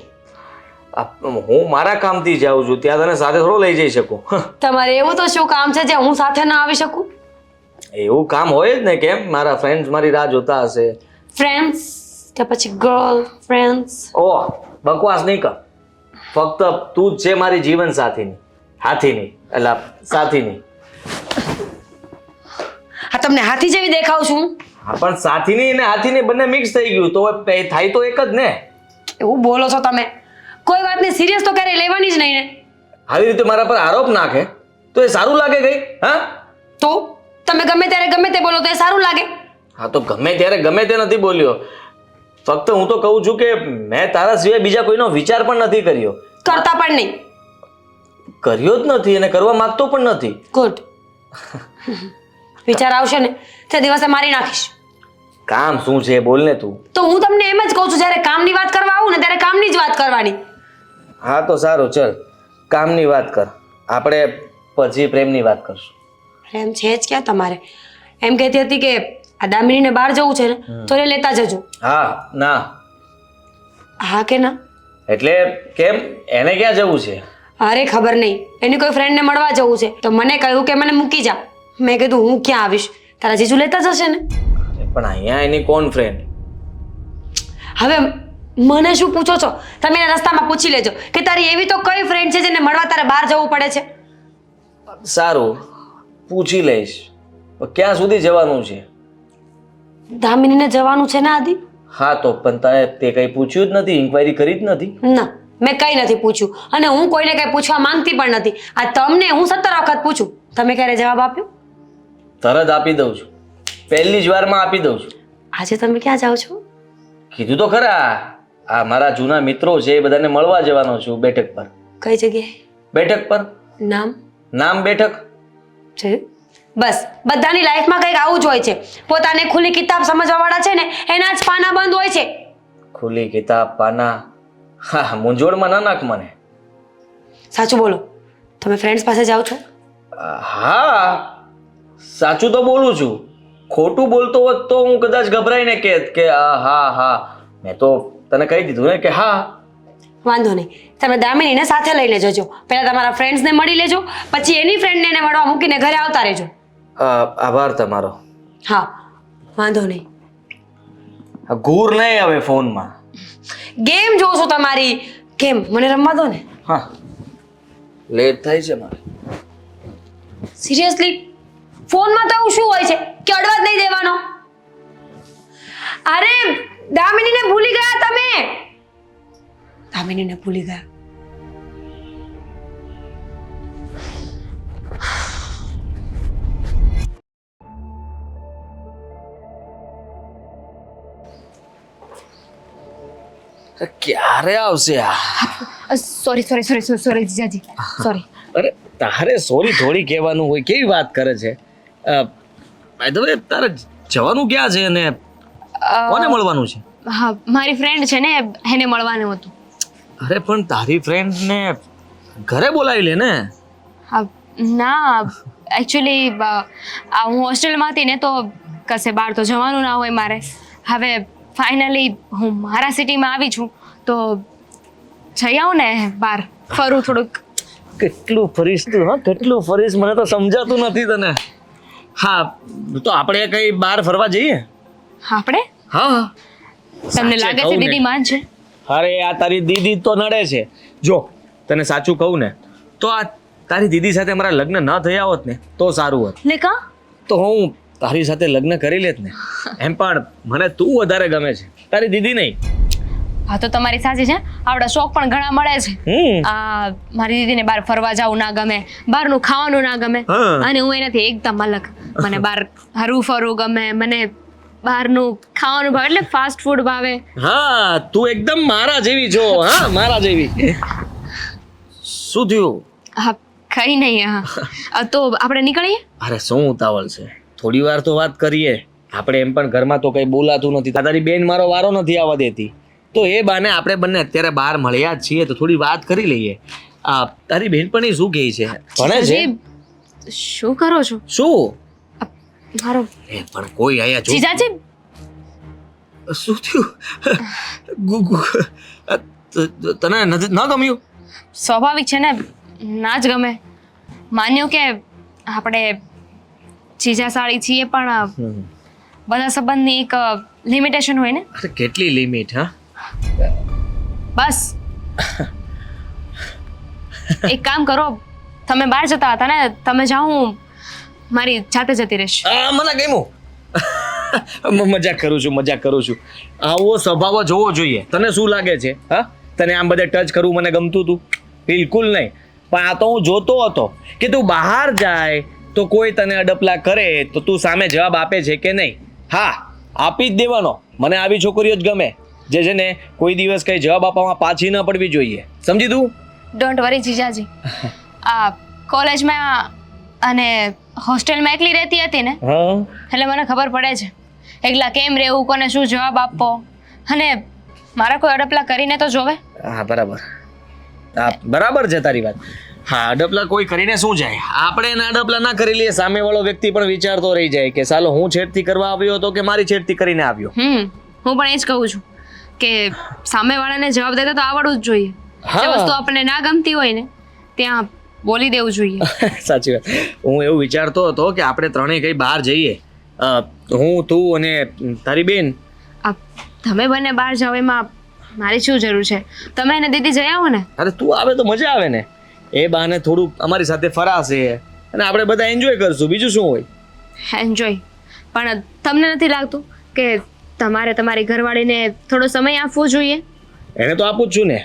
હું મારા કામથી જાઉં છું, ત્યાં તને સાથે થોડો લઈ જઈ શકું. તમારે એવું તો શું કામ છે જે હું સાથે ના આવી શકું? એવું કામ હોય જ ને, કેમ મારા ફ્રેન્ડ્સ મારી રાહ જોતા હશે. ફ્રેન્ડ્સ કે પછી ગર્લ ફ્રેન્ડ્સ? ઓહ, બકવાસ નહીં કર. ફક્ત તું જ છે મારી જીવન સાથીની, હાથીની, એટલે સાથીની. હા, તમને હાથી જેવી દેખાવ છું? હા, પણ સાથીની અને હાથીની બંને મિક્સ થઈ ગયું તો થાય તો એક જ ને. એવું બોલો છો તમે. કોઈ વાતને સિરિયસ તો ક્યારેય લેવાની જ નહીં ને. આવી રીતે મારા પર આરોપ નાખે તો એ સારું લાગે કઈ? હા, તો તમે ગમે ત્યારે ગમે તે બોલો તો એ સારું લાગે? હા, તો ગમે ત્યારે ગમે તે નથી બોલ્યો. ફક્ત હું તો કહું છું કે મેં તારા સિવાય બીજા કોઈનો વિચાર પણ નથી કર્યો. કરતા પણ નહીં. કર્યો જ નથી અને કરવા માંગતો પણ નથી. ગુડ. વિચાર આવશે ને તે દિવસે મારી નાખીશ. કામ શું છે બોલ ને તું. તો હું તમને એમ જ કહું છું, જ્યારે કામની વાત કરવા આવું ને ત્યારે કામની જ વાત કરવાની. હા, તો સારું, ચલ કામની વાત કર. આપણે પછી પ્રેમની વાત કરશું. પ્રેમ છે જ ક્યાં તમારે? એમ કહેતી હતી કે આ દામિનીને બહાર જવું છે ને તો એ લેતા જજો. હા, ના હા કે ના? એટલે કેમ, એને ક્યાં જવું છે? અરે ખબર નહીં, એની કોઈ ફ્રેન્ડને મળવા જવું છે તો મને કહ્યું કે મને મૂકી જા. મેં કીધું હું ક્યાં આવીશ, તારા જીજુ લેતા જશે ને. પણ અહીંયા એની કોણ ફ્રેન્ડ? હવે મને શું પૂછો છો? તમે એના રસ્તામાં પૂછી લેજો કે તારી એવી તો કઈ ફ્રેન્ડ છે જેને મળવા તારે બહાર જવું પડે છે. સારું, પૂછી લઈશ. પણ ક્યાં સુધી જવાનું છે? દામિનીને જવાનું છે ને આદિ? હા, તો પણ તારે તે કંઈ પૂછ્યું જ નથી, ઇન્ક્વાયરી કરી જ નથી? ના, મેં કંઈ નથી પૂછ્યું અને હું કોઈને કંઈ પૂછવા માંગતી પણ નથી. આ તમને હું 17 વખત પૂછું, તમે ક્યારે જવાબ આપ્યો? તરત આપી દઉં છું, પહેલી જ વારમાં આપી દઉં છું. આજે તમે ક્યાં જાઓ છો? કીધું તો ખરા, આ મારા જૂના મિત્રો છે એ બધાને મળવા જવાનો છું બેઠક પર. કઈ જગ્યાએ? બેઠક પર. નામ બેઠક છે. બસ બધાની લાઈફમાં કંઈક આવું જ હોય છે. પોતાને ખુલ્લી કિતાબ સમજવાવાળા છે ને એના જ પાના બંધ હોય છે. ખુલ્લી કિતાબ પાના? હા, મૂંઝવણમાં ના નાખ મને. સાચું બોલો, તમે ફ્રેન્ડ્સ પાસે જાઓ છો? હા, સાચું તો બોલું છું. ખોટું બોલતો હોત તો હું કદાચ ગભરાઈને કહેત કે હા હા, મેં તો તને કહી દીધું ને કે હા. વાંધો નહીં, તમે દામિનીને સાથે લઈને જજો. પહેલા તમારા ફ્રેન્ડ્સને મળી લેજો, પછી એની ફ્રેન્ડને એને મળવા મૂકીને ઘરે આવતા રહેજો. આભાર તમારો. હા, વાંધો નહીં. ઘૂર નહીં હવે ફોનમાં. ગેમ જોઉં છું તમારી. ગેમ મને રમવા દો ને. હા, લેટ થાય છે મારે. સિરિયસલી ફોનમાં તો એવું શું હોય છે કે અડવા જ નહીં દેવાનો? અરે દામિનીને ભૂલી ગયા તમે. દામિનીને ભૂલી ગયા. ક્યારે આવશે આ? સોરી જીજાજી, સોરી. અરે તારે સોરી થોડી કહેવાનું હોય, કેવી વાત કરે છે? બાય ધ વે, તારે જવાનું ક્યાં છે અને કોને મળવાનું છે? હા, મારી ફ્રેન્ડ છે ને એને મળવાનું હતું. અરે પણ તારી ફ્રેન્ડ ને ઘરે બોલાવી લે ને. હા, ના એકચ્યુઅલી હું હોસ્ટેલમાં હતી ને તો કશે બહાર તો જવાનું ના હોય મારે. હવે ફાઇનલી હું મારા સિટીમાં આવી છું તો જઈ આવું ને બહાર ફરું થોડુંક. કેટલું ફરીશ તું? હા, કેટલું ફરીશ, મને તો સમજાતું નથી તને. હા, તો આપણે કઈ બહાર ફરવા જઈએ? આપણે? હા. તમને લાગે છે દીદી માન છે? અરે આ તારી દીદી તો નડે છે. જો તને સાચું કહું ને તો આ તારી દીદી સાથે મારા લગ્ન ન થયા હોત ને તો સારું હોત. લે કા? તો હું તારી સાથે લગ્ન કરી લેત ને. એમ પણ મને તું વધારે ગમે છે, તારી દીદી નહીં. હા, તો તમારી સાચી છે. આપણા શોખ પણ ઘણા મળે છે. મારી દીદીને બહાર ફરવા જવું ના ગમે, બહારનું ખાવાનું ના ગમે, અને હું એનાથી એકદમ અલગ. મને બહાર હરવું ફરવું ગમે, મને બહારનું ખાવાનું ભાવે, એટલે ફાસ્ટ ફૂડ ભાવે. હા, તું એકદમ મારા જેવી છો. હા, મારા જેવી. શું થયું? હા, કઈ નહીં. હા, તો આપણે નીકળીએ. અરે શું ઉતાવળ છે, થોડી વાર તો વાત કરીએ. આપણે એમ પણ ઘરમાં તો કઈ બોલાતું નથી. તારી બેન મારો વારો નથી આવવા દેતી, તો એ બાને આપણે બંને અત્યારે બહાર મળ્યા જ છીએ તો થોડી વાત કરી લઈએ. તારી બેનપણી શું કહે છે? ભણે છે? શું કરો છો? શું મારો પણ કોઈ આયા જો. જીજાજી, શું થયું? તને ન ગમ્યું? સ્વાભાવિક છે ને, ના જ ગમે. માન્યું કે આપણે જીજાશાળી છીએ પણ બધા સંબંધની એક લિમિટેશન હોય ને. અરે કેટલી લિમિટ હા. બસ એક કામ કરો, તમે બહાર જતા હતા ને, તમે જાઓ, હું મારી જાતે જતી રહીશ. મને ગમ્યું. મજાક કરું છું. આવો સ્વભાવ જ હોવો જોઈએ. તને શું લાગે છે હા? તને આમ બધે ટચ કરવું મને ગમતું હતું? બિલકુલ નહીં. પણ આ તો હું જોતો હતો કે તું બહાર જાય તો કોઈ તને અડપલા કરે તો તું સામે જવાબ આપે છે કે નહીં. હા, આપી જ દેવાનો. મને આવી છોકરીઓ જ ગમે જે છે ને કોઈ દિવસ કઈ જવાબ આપવામાં પાછી ન પડવી જોઈએ. સમજી તું? ડોન્ટ વરી જીજાજી. આ કોલેજમાં અને હોસ્ટેલમાં એકલી રહેતી હતી ને, હા. એટલે મને ખબર પડે છે એકલા કેમ રહેવું, કોને શું જવાબ આપવો, અને મારા કોઈ અડપલા કરીને તો જોવે. હા બરાબર. હા બરાબર છે તારી વાત. હા, અડપલા કોઈ કરીને શું જાય? આપણે એના અડપલા ના કરી લઈએ, સામેવાળો વ્યક્તિ પણ વિચારતો રહી જાય કે સાલો હું છેડતી કરવા આવ્યો હતો કે મારી છેડતી કરીને આવ્યો. હું પણ એ જ કહું છું કે સામેવાળાને જવાબ દેતા તો આવડવું જ જોઈએ. હા. જે વસ્તુ આપણને ના ગમતી હોય ને ત્યાં બોલી દેવું જોઈએ. સાચી વાત. હું એવું વિચારતો હતો કે આપણે ત્રણેય કઈ બહાર જઈએ. હું, તું અને તારી બેન. આ તમે બંને બહાર જાઓ એમાં મારી શું જરૂર છે? તમે અને દીદી જઈ આવો ને. અરે તું આવે તો મજા આવે ને. એ બહાને થોડું અમારી સાથે ફરાશે અને આપણે બધા એન્જોય કરશું. બીજું શું હોય? એન્જોય. પણ તમને નથી લાગતું કે તમારે તમારી ઘરવાળીને થોડો સમય આપવો જોઈએ? એને તો આપું જ છું ને.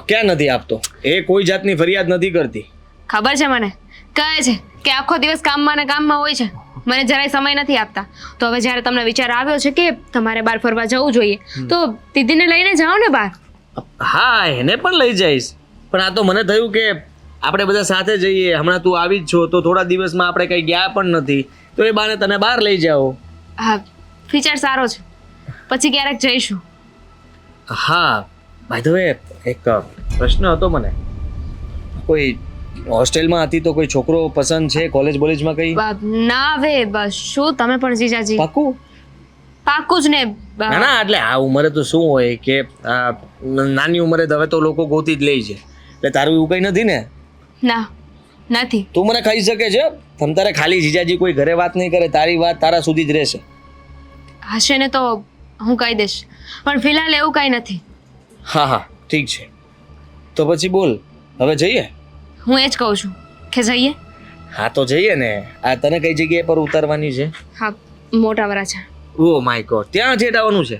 ક્યાં નથી આપતો? એ કોઈ જાતની ફરિયાદ નથી કરતી. ખબર છે મને, કહે છે કે આખો દિવસ કામમાં ને કામમાં હોય છે, મને જરાય સમય નથી આપતા. તો હવે જ્યારે તમને વિચાર આવ્યો છે કે તમારે બહાર ફરવા જવું જોઈએ તો દીદીને લઈને જાઓ ને બહાર. હા, એને પણ લઈ જઈશ. પણ આ તો મને થયું કે આપણે બધા સાથે જઈએ. હમણાં તું આવી જ છો તો થોડા દિવસમાં આપણે કંઈ ગયા પણ નથી, તો એ બાને તને બહાર લઈ જાઓ. હા, વિચાર સારો છે. પછી ક્યારેક જઈશું. હા, બાય ધ વે એક પ્રશ્ન હતો મને. કોઈ હોસ્ટેલમાં હતી તો કોઈ છોકરો પસંદ છે? કોલેજમાં કઈ? ના હવે બસ શું તમે પણ જીજાજી. પાકું? પાકું જ ને. ના ના, એટલે આ ઉંમરે તો શું હોય કે નાની ઉંમરે હવે તો લોકો ગોતી જ લે છે. એટલે તારું એવું કઈ નથી ને? ના, નથી. તું મને કહી શકે છે. તમ તારે ખાલી જીજાજી કોઈ ઘરે વાત નહીં કરે, તારી વાત તારા સુધી જ રહેશે. હશે ને તો હું કહી દઈશ, પણ ફિલહાલ એવું કઈ નથી. હા હા, ઠીક છે. તો પછી બોલ, હવે જઈએ? હું એ જ કહું છું કે જઈએ. હા તો જઈએ ને. આ તને કઈ જગ્યાએ પર ઉતારવાની છે? હા, મોટા વરાછા. ઓ માય ગોડ, ત્યાં જવાનું છે?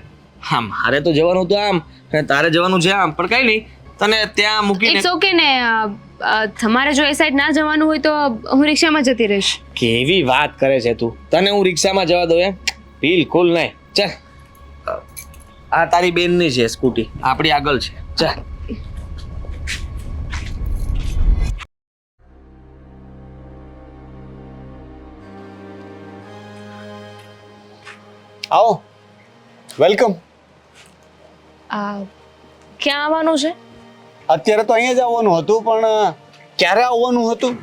હા, મારે તો જવાનું તો આમ અને તારે જવાનું છે આમ, પણ કઈ નહીં, તને ત્યાં મૂકીને. ઇટ્સ ઓકે ને. તમારે જો એ સાઈડ ના જવાનું હોય તો હું રિક્ષામાં જતી રહીશ. કેવી વાત કરે છે તું? તને હું રિક્ષામાં જવા દઉં એમ? બિલકુલ નહીં. ચાલ, આ તારી બેનની છે સ્કૂટી, આપણી આગળ છે. ચાલ. આવો, વેલકમ. ક્યાં આવવાનું છે? અત્યારે તો અહીંયા જ આવવાનું હતું, પણ ક્યારે આવવાનું હતું?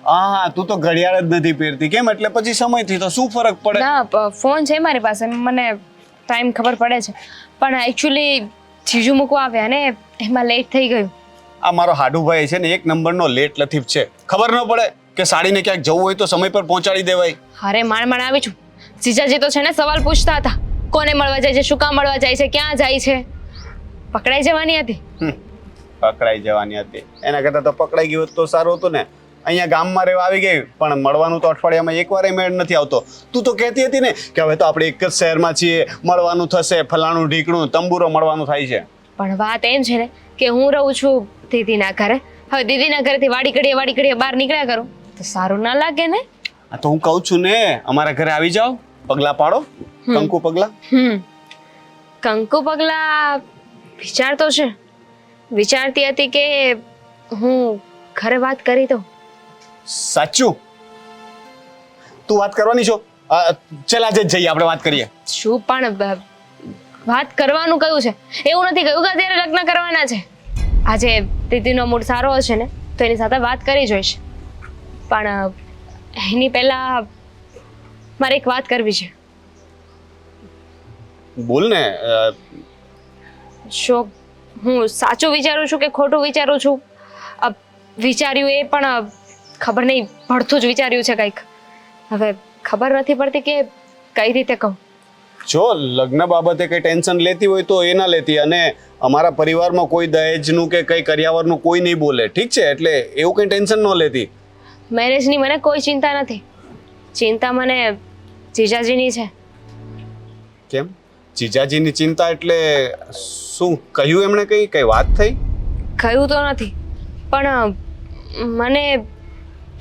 હા, તું તો ઘડિયાળ જ નથી પહેરતી કેમ? એટલે પછી સમયથી તો શું ફરક પડે? ના, ફોન છે મારી પાસે, મને ટાઈમ ખબર પડે છે, પણ એકચ્યુઅલી જીજુ મૂકવા આવ્યા ને એમાં લેટ થઈ ગયું. આ મારો હાડુભાઈ છે ને એક નંબરનો લેટ લતીફ છે. ખબર ન પડે કે સાડીને ક્યાંક જવું હોય તો સમય પર પહોંચાડી દેવાય. અરે માંડ આવી છું. જીજાજી તો છે ને સવાલ પૂછતા હતા, કોને મળવા જાય છે, શું કામ મળવા જાય છે, ક્યાં જાય છે. પકડાઈ જવાની હતી. પકડાઈ જવાની હતી? એના કરતાં તો પકડાઈ ગયું તો સારું હતું ને. અહીંયા ગામમાં રહેવા આવી ગઈ, પણ મળવાનું તો અઠવાડિયામાં એકવાર મેળ નથી આવતો. તું તો કહેતી હતી ને કે હવે તો આપણે એક જ શહેરમાં છીએ, મળવાનું થશે, ફલાણું ઢીકણું તંબુરો મળવાનું થાય છે. પણ વાત એમ છે ને કે હું રહું છું દીદીના ઘરે. હવે દીદીના ઘરેથી વાડી ઘડીએ બહાર નીકળ્યા કરું તો સારું ના લાગે ને. આ તો હું કહું છું ને, અમારા ઘરે આવી જાઓ, પગલા પાડો, કંકુ પગલા. કંકુ પગલા વિચારતો છે. વિચારતી હતી કે હું ઘરે વાત કરી દઉં. સાચું? તું વાત કરવાની છો? ચાલ આજે જ જઈએ, આપણે વાત કરીએ. શું પણ વાત કરવાનું કયું છે? એવું નથી કહ્યું કે અત્યારે લગ્ન કરવાના છે. આજે દીદીનો મૂડ સારો હશે ને તો એની સાથે વાત કરી જોઈશ, પણ એની પહેલા મારે એક વાત કરવી છે. બોલ ને. જો હું સાચું વિચારું છું કે ખોટું વિચારું છું, વિચાર્યું એ પણ ખબર નહીં ભડથું જ વિચાર્યું છે કંઈક. હવે ખબર નથી પડતી કે કઈ રીતે કહું. જો લગ્ન બાબતે કંઈ ટેન્શન લેતી હોય તો એ ના લેતી, અને અમારા પરિવારમાં કોઈ દહેજનું કે કંઈ કર્યાવરનું કોઈ નહીં બોલે, ઠીક છે? એટલે એવું કંઈ ટેન્શન ન લેતી. મેરેજની મને કોઈ ચિંતા નથી. ચિંતા મને જીજાજીની છે. કેમ જીજાજીની ચિંતા? એટલે શું કહ્યું એમણે? કઈ વાત થઈ? કહ્યું તો નથી, પણ મને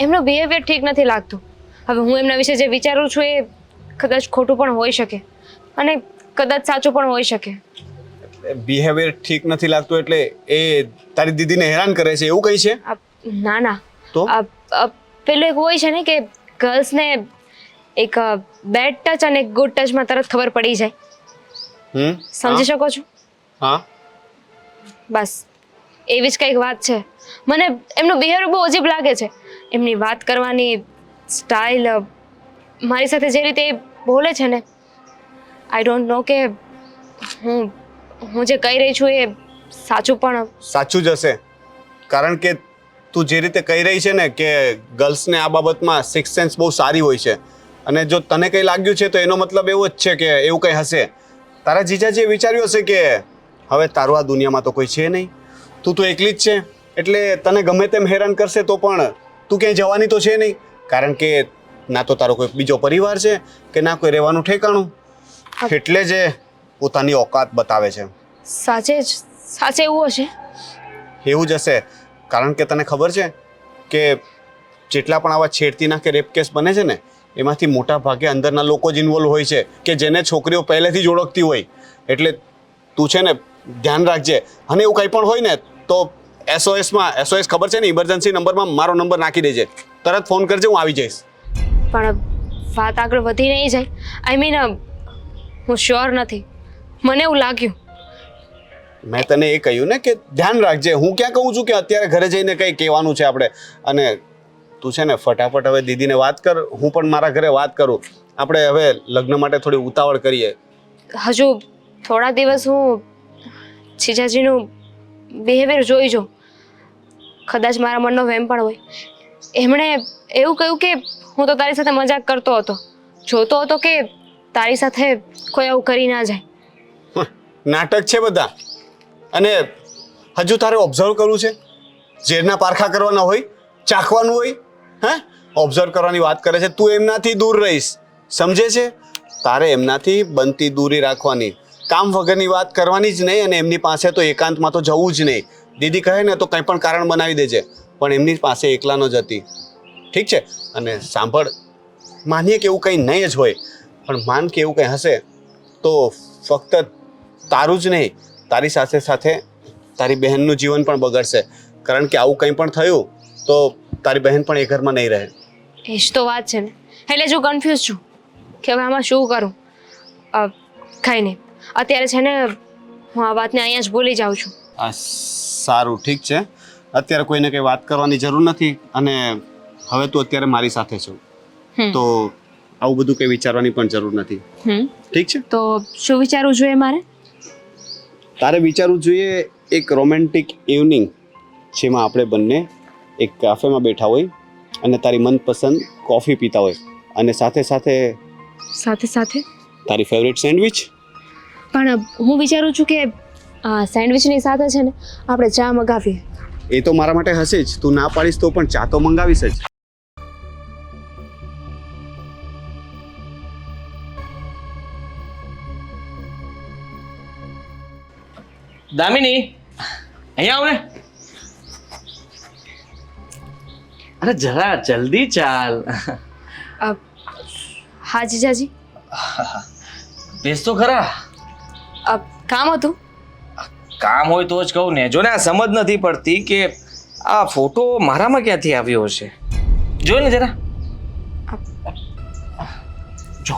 એમનો બિહેવિયર ઠીક નથી લાગતું. હવે હું એમના વિશે જે વિચારું છું એ કદાચ ખોટું પણ હોઈ શકે અને કદાચ સાચું પણ હોઈ શકે. બિહેવિયર ઠીક નથી લાગતું એટલે એ તારી દીદીને હેરાન કરે છે એવું કઈ છે? ના ના, તો પેલું એક હોય છે ને કે ગર્લ્સને એક બેડ ટચ અને ગુડ ટચમાં તરત ખબર પડી જાય. સમજી શકો છો? હા, બસ એવી જ કંઈક વાત છે. મને એમનું બિહેવિયર બહુ અજીબ લાગે છે. એમની વાત કરવાની સ્ટાઇલ, મારી સાથે જે રીતે એ બોલે છે ને, આઈ ડોન્ટ નો કે હું જે કહી રહી છું એ સાચું પણ સાચું જ હશે, કારણ કે તું જે રીતે કહી રહી છે ને કે ગર્લ્સને આ બાબતમાં સિક્સ સેન્સ બહુ સારી હોય છે, અને જો તને કંઈ લાગ્યું છે તો એનો મતલબ એવો જ છે કે એવું કંઈ હશે. તારા જીજાજીએ વિચાર્યું હશે કે હવે તારું આ દુનિયામાં તો કોઈ છે નહીં, તું તો એકલી જ છે, એટલે તને ગમે તેમ હેરાન કરશે તો પણ તું ક્યાંય જવાની તો છે નહીં, કારણ કે ના તો તારો કોઈ બીજો પરિવાર છે કે ના કોઈ રહેવાનું ઠેકાણું, એટલે જ પોતાની ઓકાત બતાવે છે. સાચે એવું હશે? એવું જ હશે, કારણ કે તને ખબર છે કે જેટલા પણ આવા છેડતીના કે રેપ કેસ બને છે ને એમાંથી મોટા ભાગે અંદરના લોકો જ ઇન્વોલ્વ હોય છે કે જેને છોકરીઓ પહેલેથી જ ઓળખતી હોય. એટલે તું છે ને ધ્યાન રાખજે, અને એવું કંઈ પણ હોય ને તો SOS ખબર છે ને, ઇમરજન્સી નંબરમાં મારો નંબર નાખી દેજે, તરત ફોન કરજે, હું આવી જઈશ. પણ વાત આગળ વધી નહીં જાય. આઈ મીન હું શ્યોર નથી, મને એવું લાગ્યું. મેં તને એ કહ્યું ને કે ધ્યાન રાખજે. હું ક્યાં કહું છું કે અત્યારે ઘરે જઈને કંઈ કહેવાનું છે આપણે. અને તું છે ને ફટાફટ હવે દીદીને વાત કર, હું પણ મારા ઘરે વાત કરું. આપણે હવે લગ્ન માટે થોડી ઉતાવળ કરીએ. હજુ થોડા દિવસ હું જીજાજીનું બિહેવિયર જોઈ જાઉં. કદાચ મારા મનનો વહેમ પણ હોય. એમણે એવું કહ્યું કે હું તો તારી સાથે મજાક કરતો હતો, જોતો હતો કે તારી સાથે કોઈ આવું કરી ના જાય. નાટક છે બધા, અને હજુ તારે ઓબ્ઝર્વ કરવું છે? ઝેરના પારખા કરવાના હોય, ચાખવાનું હોય? હે, ઓબ્ઝર્વ કરવાની વાત કરે છે. તું એમનાથી દૂર રહીશ, સમજે છે? તારે એમનાથી બનતી દૂરી રાખવાની, કામ વગરની વાત કરવાની જ નહીં, અને એમની પાસે તો એકાંતમાં તો જવું જ નહીં. દીદી કહે ને તો કંઈ પણ કારણ બનાવી દેજે, પણ એમની પાસે એકલાનો જ હતી, ઠીક છે? અને સાંભળ, માનીએ કે એવું કંઈ નહીં જ હોય, પણ માન કે એવું કંઈ હશે તો ફક્ત તારું જ નહીં, તારી સાથે સાથે તારી બહેનનું જીવન પણ બગડશે, કારણ કે આવું કંઈ પણ થયું તો તારી બહેન પણ એ ઘરમાં નહીં રહે. એ જ તો વાત છે ને, એટલે જ હું કન્ફ્યુઝ છું કે હવે આમાં શું કરું. કંઈ નહીં, અત્યારે છે ને હું આ વાતને અહીંયા જ ભૂલી જાઉં છું. સારું, ઠીક છે. અત્યારે કોઈને કંઈ વાત કરવાની જરૂર નથી, અને હવે તું અત્યારે મારી સાથે છું તો આવું બધું કંઈ વિચારવાની પણ જરૂર નથી, ઠીક છે? તો શું વિચારવું જોઈએ મારે? તારે વિચારવું જોઈએ એક રોમેન્ટિક ઇવનિંગ, જેમાં આપણે બંને એક કાફેમાં બેઠા હોય અને તારી મનપસંદ કોફી પીતા હોય, અને સાથે સાથે તારી ફેવરેટ સેન્ડવિચ. પણ હું વિચારું છું કે સેન્ડવિચની સાથે છે ને આપણે ચા મગાવીએ. એ તો મારા માટે હશે જ, તું ના પાડીશ તો પણ ચા તો મંગાવીશ જ. દામિની, અહીંયા આવ ને. અરે જરા જલ્દી ચાલ. હા જીજાજી. બેસ તો ખરા. કામ હતું. કામ હોય તો જ કહું ને. જો ને આ સમજ નથી પડતી કે આ ફોટો મારામાં ક્યાંથી આવ્યો હશે. જો ને જરા. જો.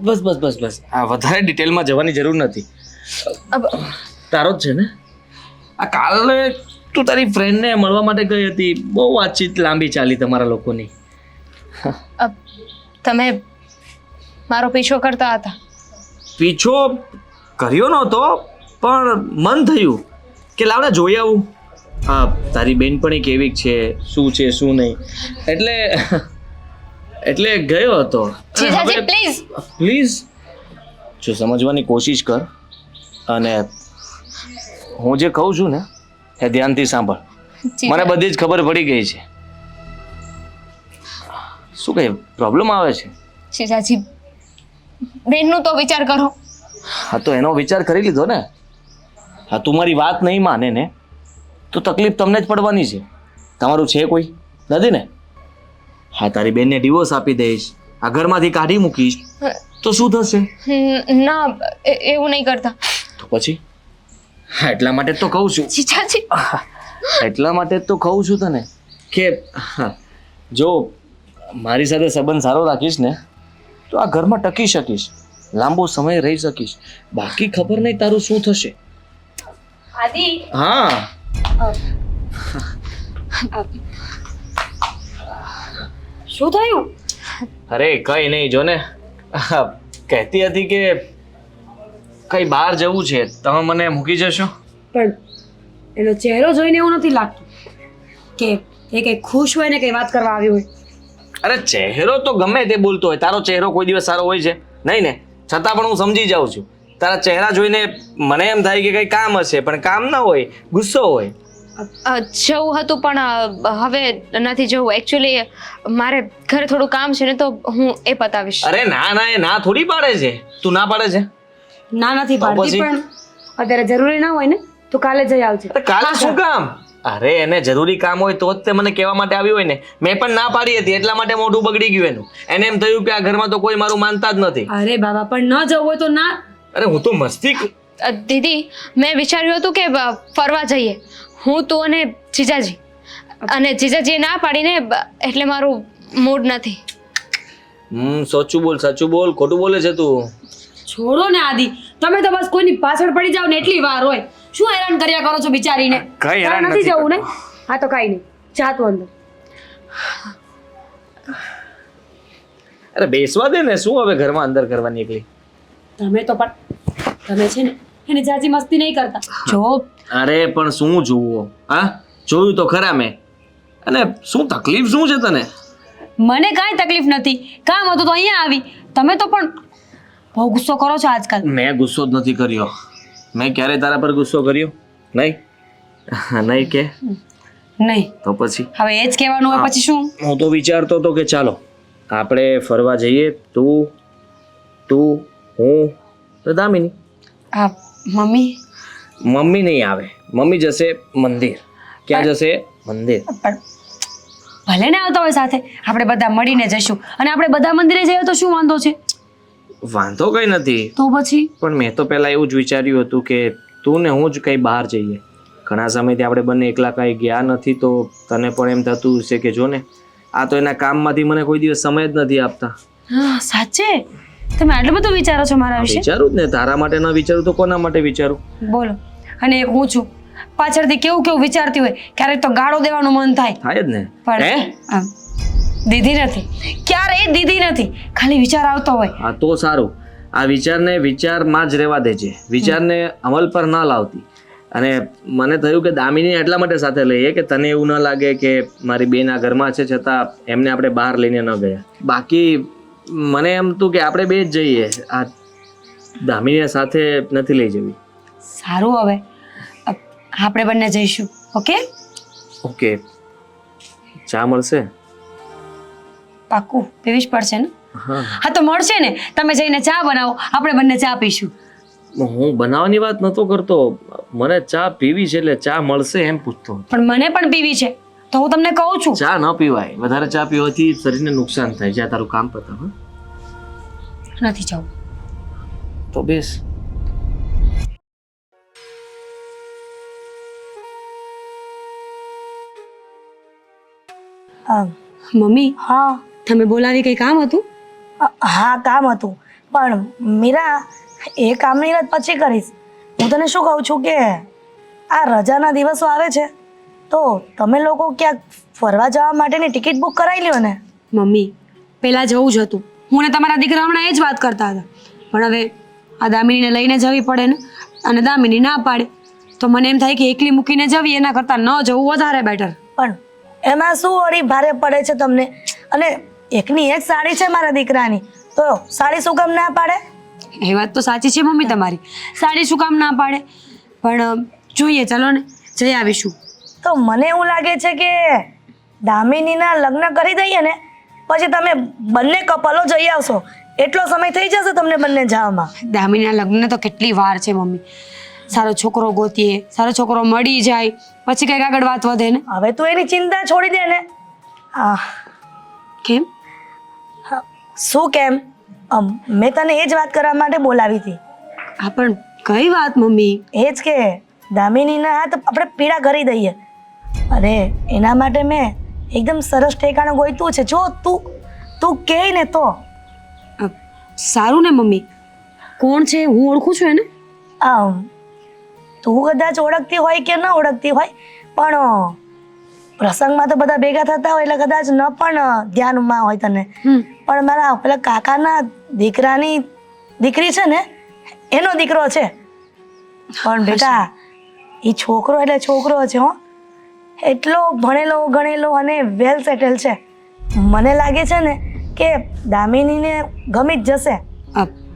બસ આ વધારે ડિટેલમાં જવાની જરૂર નથી. તારો જ છે ને આ? કાલે તું તારી ફ્રેન્ડને મળવા માટે ગઈ હતી, બહુ વાતચીત લાંબી ચાલી તમારા લોકોની. તમે મારો પીછો કરતા હતા. પીછો કર્યો નહોતો, પણ મન થયું કે લાવને જોઈ આવું તારી બેનપણી કેવી છે, શું છે શું નહીં, એટલે ગયો હતો. જીજાજી પ્લીઝ. પ્લીઝ જો સમજવાની કોશિશ કર, અને હું જે કહું છું ને એ ધ્યાનથી સાંભળ. મને બધી જ ખબર પડી ગઈ છે. શું કઈ પ્રોબ્લેમ આવે છે? જીજાજી બેનનું તો વિચાર કરો. હા તો એનો વિચાર કરી લીધો ને. હા તું મારી વાત નહીં માને ને તો તકલીફ તમને જ પડવાની છે. તમારું છે કોઈ નથી ને? હા તારી બેનને ડિવોર્સ આપી દઈશ, આ ઘરમાંથી કાઢી મૂકીશ તો શું થશે? ના એવું નહીં કરતા. તો પછી હા એટલા માટે જ તો કહું છું. જીજાજી એટલા માટે જ તો કહું છું તને કે જો મારી સાથે સંબંધ સારો રાખીશ ને તો આ ઘરમાં ટકી શકીશ, લાંબો સમય રહી શકીશ. બાકી ખબર નહીં તારું શું થશે. આદિ હા શું થયું? અરે કઈ નહીં, જો ને કહેતી હતી કે કઈ બહાર જવું છે, તમે મને મૂકી જશો? પણ એનો ચહેરો જોઈને એવું નથી લાગતું કે એ કંઈ ખુશ હોય ને કંઈ વાત કરવા આવી હોય. અરે ચહેરો તો ગમે તે બોલતો હોય, તારો ચહેરો કોઈ દિવસ સારો હોય છે નહીં ને? છતાં પણ હું સમજી જાઉં છું. તારા ચહેરા જોઈને મને એમ થાય કે કંઈ કામ હશે, પણ કામ ના હોય, ગુસ્સો હોય. જવું હતું પણ હવે નથી જવું. એકચ્યુઅલી મારે ઘરે થોડું કામ છે ને તો હું એ પતાવીશ. અરે ના ના, એ ના થોડી પાડે છે. તું ના પાડે છે? ના નથી તો પાડતી, પછી? પણ અત્યારે જરૂરી ના હોય ને તો કાલે જઈ આવજે. અરે કાલે શું કામ? અરે એને જરૂરી કામ હોય તો જ તે મને કહેવા માટે આવી હોય ને. મેં પણ ના પાડી હતી, એટલા માટે મોઢું બગડી ગયું એનું. એને એમ થયું કે આ ઘરમાં તો કોઈ મારું માનતા જ નથી. અરે બાબા, પણ ન જવું હોય તો ના. અરે હું તો મસ્તી દીદી મેં વિચાર્યું હતું કે ફરવા જઈએ, હું તું અને જીજાજી. અને જીજાજીએ ના પાડીને એટલે મારું મૂડ નથી. સાચું બોલ, સાચું બોલ, ખોટું બોલે છે તું. છોડો ને આદિ, તમે તો બસ કોઈની પાછળ પડી જાવ ને એટલી વાર હોય. શું હેરાન કર્યા કરો છો બિચારીને? કઈ હેરાન નથી નથી જવું ને? હા તો કઈ નહીં, જા તું અંદર. અરે બેસવા દે ને, શું હવે ઘરમાં અંદર કરવાની એકલી? તમે તો પણ તમે છે ને એને જાજી મસ્તી નહીં કરતા. જો અરે પણ શું જોવો? હા જોયું તો ખરા મેં. અને શું તકલીફ શું છે તને? મને કાંઈ તકલીફ નથી, કામ હતું તો અહીંયા આવી. તમે તો પણ બહુ ગુસ્સો કરો છો આજકાલ. મેં ગુસ્સો જ નથી કર્યો. મેં ક્યારે તારા પર ગુસ્સો કર્યો? નહીં. નહીં કે નહીં તો પછી હવે એ જ કહેવાનું હોય પછી શું? હું તો વિચારતો હતો કે ચાલો આપણે ફરવા જઈએ, તું હું તો દામિની. હા મમ્મી મમ્મી નહીં આવે, મમ્મી જશે મંદિર. ક્યાં જશે? મંદિર. પણ ભલે ને આવતા હોય સાથે, આપણે બધા મળીને જઈશું. અને આપણે બધા મંદિરે જઈએ તો શું વાંધો છે? વાંધો કઈ નથી, તો પછી પણ મેં તો પહેલા એવું જ વિચાર્યું હતું કે તું ને હું જ કઈ બહાર જઈએ. ઘણા સમયથી આપણે બંને એકલા કઈ ગયા નથી, તો તને પણ એમ થતું હશે કે જો ને આ તો એના કામમાંથી મને કોઈ દિવસ સમય જ નથી આપતા. હા સાચે તમે આટલું બધું વિચારો છો મારા વિશે? વિચારું જ ને, તારા માટે ન વિચારું તો કોના માટે વિચારું? બોલો. અને એક હું છું, પાછળથી કેવું કેવું વિચારતી હોય, ક્યારેક તો ગાળો દેવાનું મન થાય. થાય જ ને. પણ આમ દીધી નથી, ક્યારેય દીધી નથી, ખાલી વિચાર આવતો હોય. હા તો સારું, આ વિચારને વિચારમાં જ રહેવા દેજે, વિચારને અમલ પર ન લાવતી. અને મને થયું કે દામિની એટલા માટે સાથે લઈએ કે તને એવું ન લાગે કે મારી બેન આ ઘરમાં છે છતાં એમને આપણે બહાર લઈને ન ગયા. બાકી મને એમ હતું કે આપણે બે જ જઈએ, આ દામિનીને સાથે નથી લઈ જવી. સારું, હવે આપણે બંને જઈશું. Okay okay. ચા મળશે? પાક્કું પીવી જ પડશે ને? હા હા તો મળશે ને. તમે જઈને ચા બનાવો, આપણે બંને ચા પીશું. હું બનાવવાની વાત નતો કરતો, મને ચા પીવી છે એટલે ચા મળશે એમ પૂછતો. પણ મને પણ પીવી છે તો હું તમને કહું છું. ચા ન પીવાય, વધારે ચા પીવાથી શરીરને નુકસાન થાય. જ્યાં તારું કામ પતાવ. નથી જવું તો બેસ. મમ્મી હા તમે બોલાવી કંઈ કામ હતું? હા કામ હતું, પણ મીરા એ કામની વાત પછી કરીશ. હું તને શું કહું છું કે આ રજાના દિવસો આવે છે તો તમે લોકો ક્યાંક ફરવા જવા માટેની ટિકિટ બુક કરાવી લ્યો ને. મમ્મી પહેલાં જવું જ હતું, હું ને તમારા દીકરા હમણાં એ જ વાત કરતા હતા, પણ હવે આ દામિનીને લઈને જવી પડે ને. અને દામિની ના પાડે તો મને એમ થાય કે એકલી મૂકીને જવી એના કરતાં ન જવું વધારે બેટર. પણ એમાં શું વળી ભારે પડે છે તમને? અને એકની એક સાડી છે મારા દીકરાની, તો સાડી શું કામ ના પાડે? એ વાત તો સાચી છે મમ્મી તમારી, સાડી શું કામ ના પાડે, પણ જોઈએ ચલો ને જઈ આવીશું. તો મને એવું લાગે છે કે દામિનીના લગ્ન કરી દઈએ ને પછી તમે બંને કપલો જઈ આવશો, એટલો સમય થઈ જશે તમને બંને જવામાં. દામિનીના લગ્નને તો કેટલી વાર છે મમ્મી, સારો છોકરો ગોતીએ, સારો છોકરો મળી જાય પછી કંઈક આગળ વાત વધે ને. હવે તું એની ચિંતા છોડી દે ને. કેમ? શું કેમ? મેં તને એ જ વાત કરવા માટે બોલાવી હતી. હા પણ કઈ વાત મમ્મી? એ જ કે દામિનીના હાથ આપણે પીળા કરી દઈએ, અને એના માટે મેં એકદમ સરસ ઠેકાણું ગોઈતું છે. જો તું કહે ને તો. સારું ને મમ્મી, કોણ છે? હું ઓળખું છું એને. તું કદાચ ઓળખતી હોય કે ન ઓળખતી હોય, પણ પ્રસંગમાં તો બધા ભેગા થતા હોય એટલે કદાચ ન પણ ધ્યાનમાં હોય તને. પણ મારા પેલા કાકાના દીકરાની દીકરી છે ને, એનો દીકરો છે. પણ બેટા એ છોકરો એટલે છોકરો છે હો, એટલો ભણેલો ગણેલો અને વેલ સેટલ છે. મને લાગે છે ને કે દામિનીને ગમી જ જશે.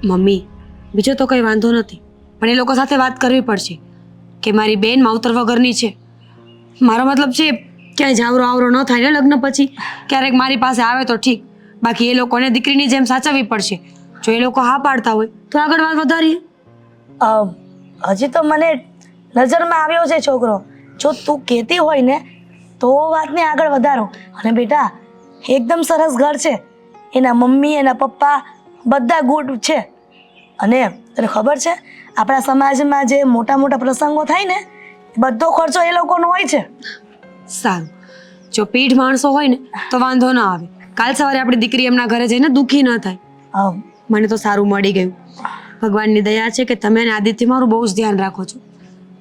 મમ્મી બીજો તો કંઈ વાંધો નથી, પણ એ લોકો સાથે વાત કરવી પડશે કે મારી બેન માવતર વગરની છે. મારો મતલબ છે ક્યાંય જાવરો આવરો ન થાય ને લગ્ન પછી. ક્યારેક મારી પાસે આવે તો ઠીક, બાકી એ લોકોને દીકરીની જેમ સાચવવી પડશે. જો એ લોકો હા પાડતા હોય તો આગળ વાત વધારીએ. હજી તો મને નજરમાં આવ્યો છે છોકરો. જો તું કહેતી હોય ને તો વાતને આગળ વધારો. અને બેટા એકદમ સરસ ઘર છે, એના મમ્મી એના પપ્પા બધા ગુડ છે. અને તને ખબર છે આપણા સમાજમાં જે મોટા મોટા પ્રસંગો થાય ને બધો ખર્ચો એ લોકોનો હોય છે. સારું, જો પીઢ માણસો હોય ને તો વાંધો ના આવે. કાલ સવારે આપણી દીકરી એમના ઘરે જઈને દુઃખી ન થાય. મને તો સારું મળી ગયું. ભગવાનની દયા છે કે તમે અને આદિત્ય મારું બહુ જ ધ્યાન રાખો છો.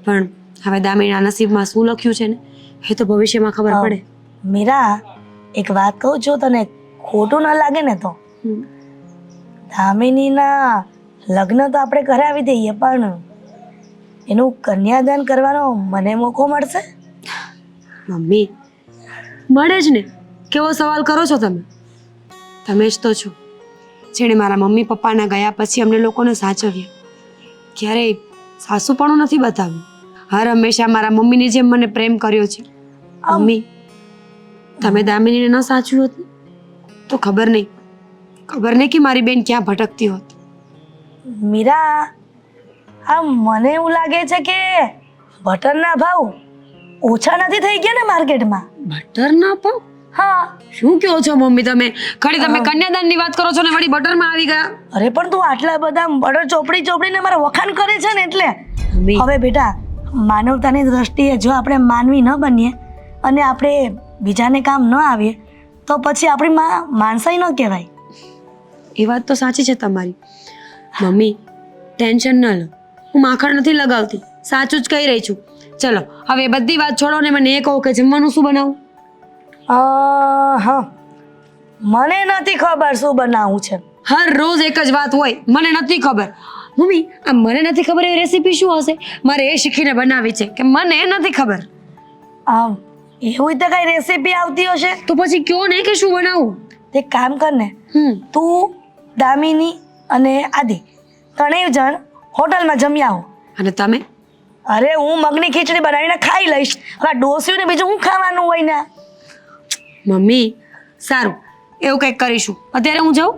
પણ હવે દામિનીના નસીબમાં શું લખ્યું છે ને એ તો ભવિષ્યમાં ખબર પડે. મીરા, એક વાત કહું, જો તને ખોટું ન લાગે ને તો દામિનીના લગ્ન તો આપણે કરાવી દઈએ, પણ એનું કન્યાદાન કરવાનો મને મોકો મળશે? મમ્મી મળે જ ને, કેવો સવાલ કરો છો તમે? તમે જ તો છો જેણે મારા મમ્મી પપ્પાના ગયા પછી અમને લોકોને સાચવ્યા. ક્યારેય સાસુપણું નથી બતાવ્યું. હર હંમેશા મારા મમ્મીની જેમ મને પ્રેમ કર્યો છે. મમ્મી તમે દામિનીને ન સાચવ્યું હતું તો ખબર નહીં કે મારી બેન ક્યાં ભટકતી હોત. મીરા, મને એવું લાગે છે કે બટરના ભાવ ઓછા નથી થઈ ગયા ને માર્કેટમાં? બટરના ભાવ? હા. શું કહો છો મમ્મી તમે? ખરી તમે કન્યાદાનની વાત કરો છો ને વળી બટરમાં આવી ગયા? અરે પણ તું આટલા બધા બટર ચોપડીને મારા વખાણ કરે છે ને એટલે. હવે બેટા માનવતાની દ્રષ્ટિએ જો આપણે માનવી ન બનીએ અને આપણે બીજાને કામ ન આવીએ તો પછી આપણી માણસાઈ ન કહેવાય. એ વાત તો સાચી છે તમારી. મમ્મી ટેન્શન ન લો, હું માખણ નથી લગાવતી, સાચું જ કહી રહી છું. ચલો હવે એ બધી વાત છોડો ને મને એ કહો કે જમવાનું શું બનાવું? હા, મને નથી ખબર શું બનાવવું છે. હર રોજ એક જ વાત હોય, મને નથી ખબર. મમ્મી આ મને નથી ખબર એવી રેસીપી શું હશે? મારે એ શીખીને બનાવી છે કે મને નથી ખબર. એવું તો કઈ રેસીપી આવતી હશે તો પછી કયો નહીં કે શું બનાવું. તે કામ કર ને, તું દામિની અને આદિ ત્રણેય જણ હોટલમાં જમી આવો. અને તમે? અરે હું મગની ખીચડી બનાવીને ખાઈ લઈશ. હવે ડોસ્યું ને બીજું શું ખાવાનું હોય ને. મમ્મી સારું, એવું કંઈક કરીશું. અત્યારે હું જાઉં?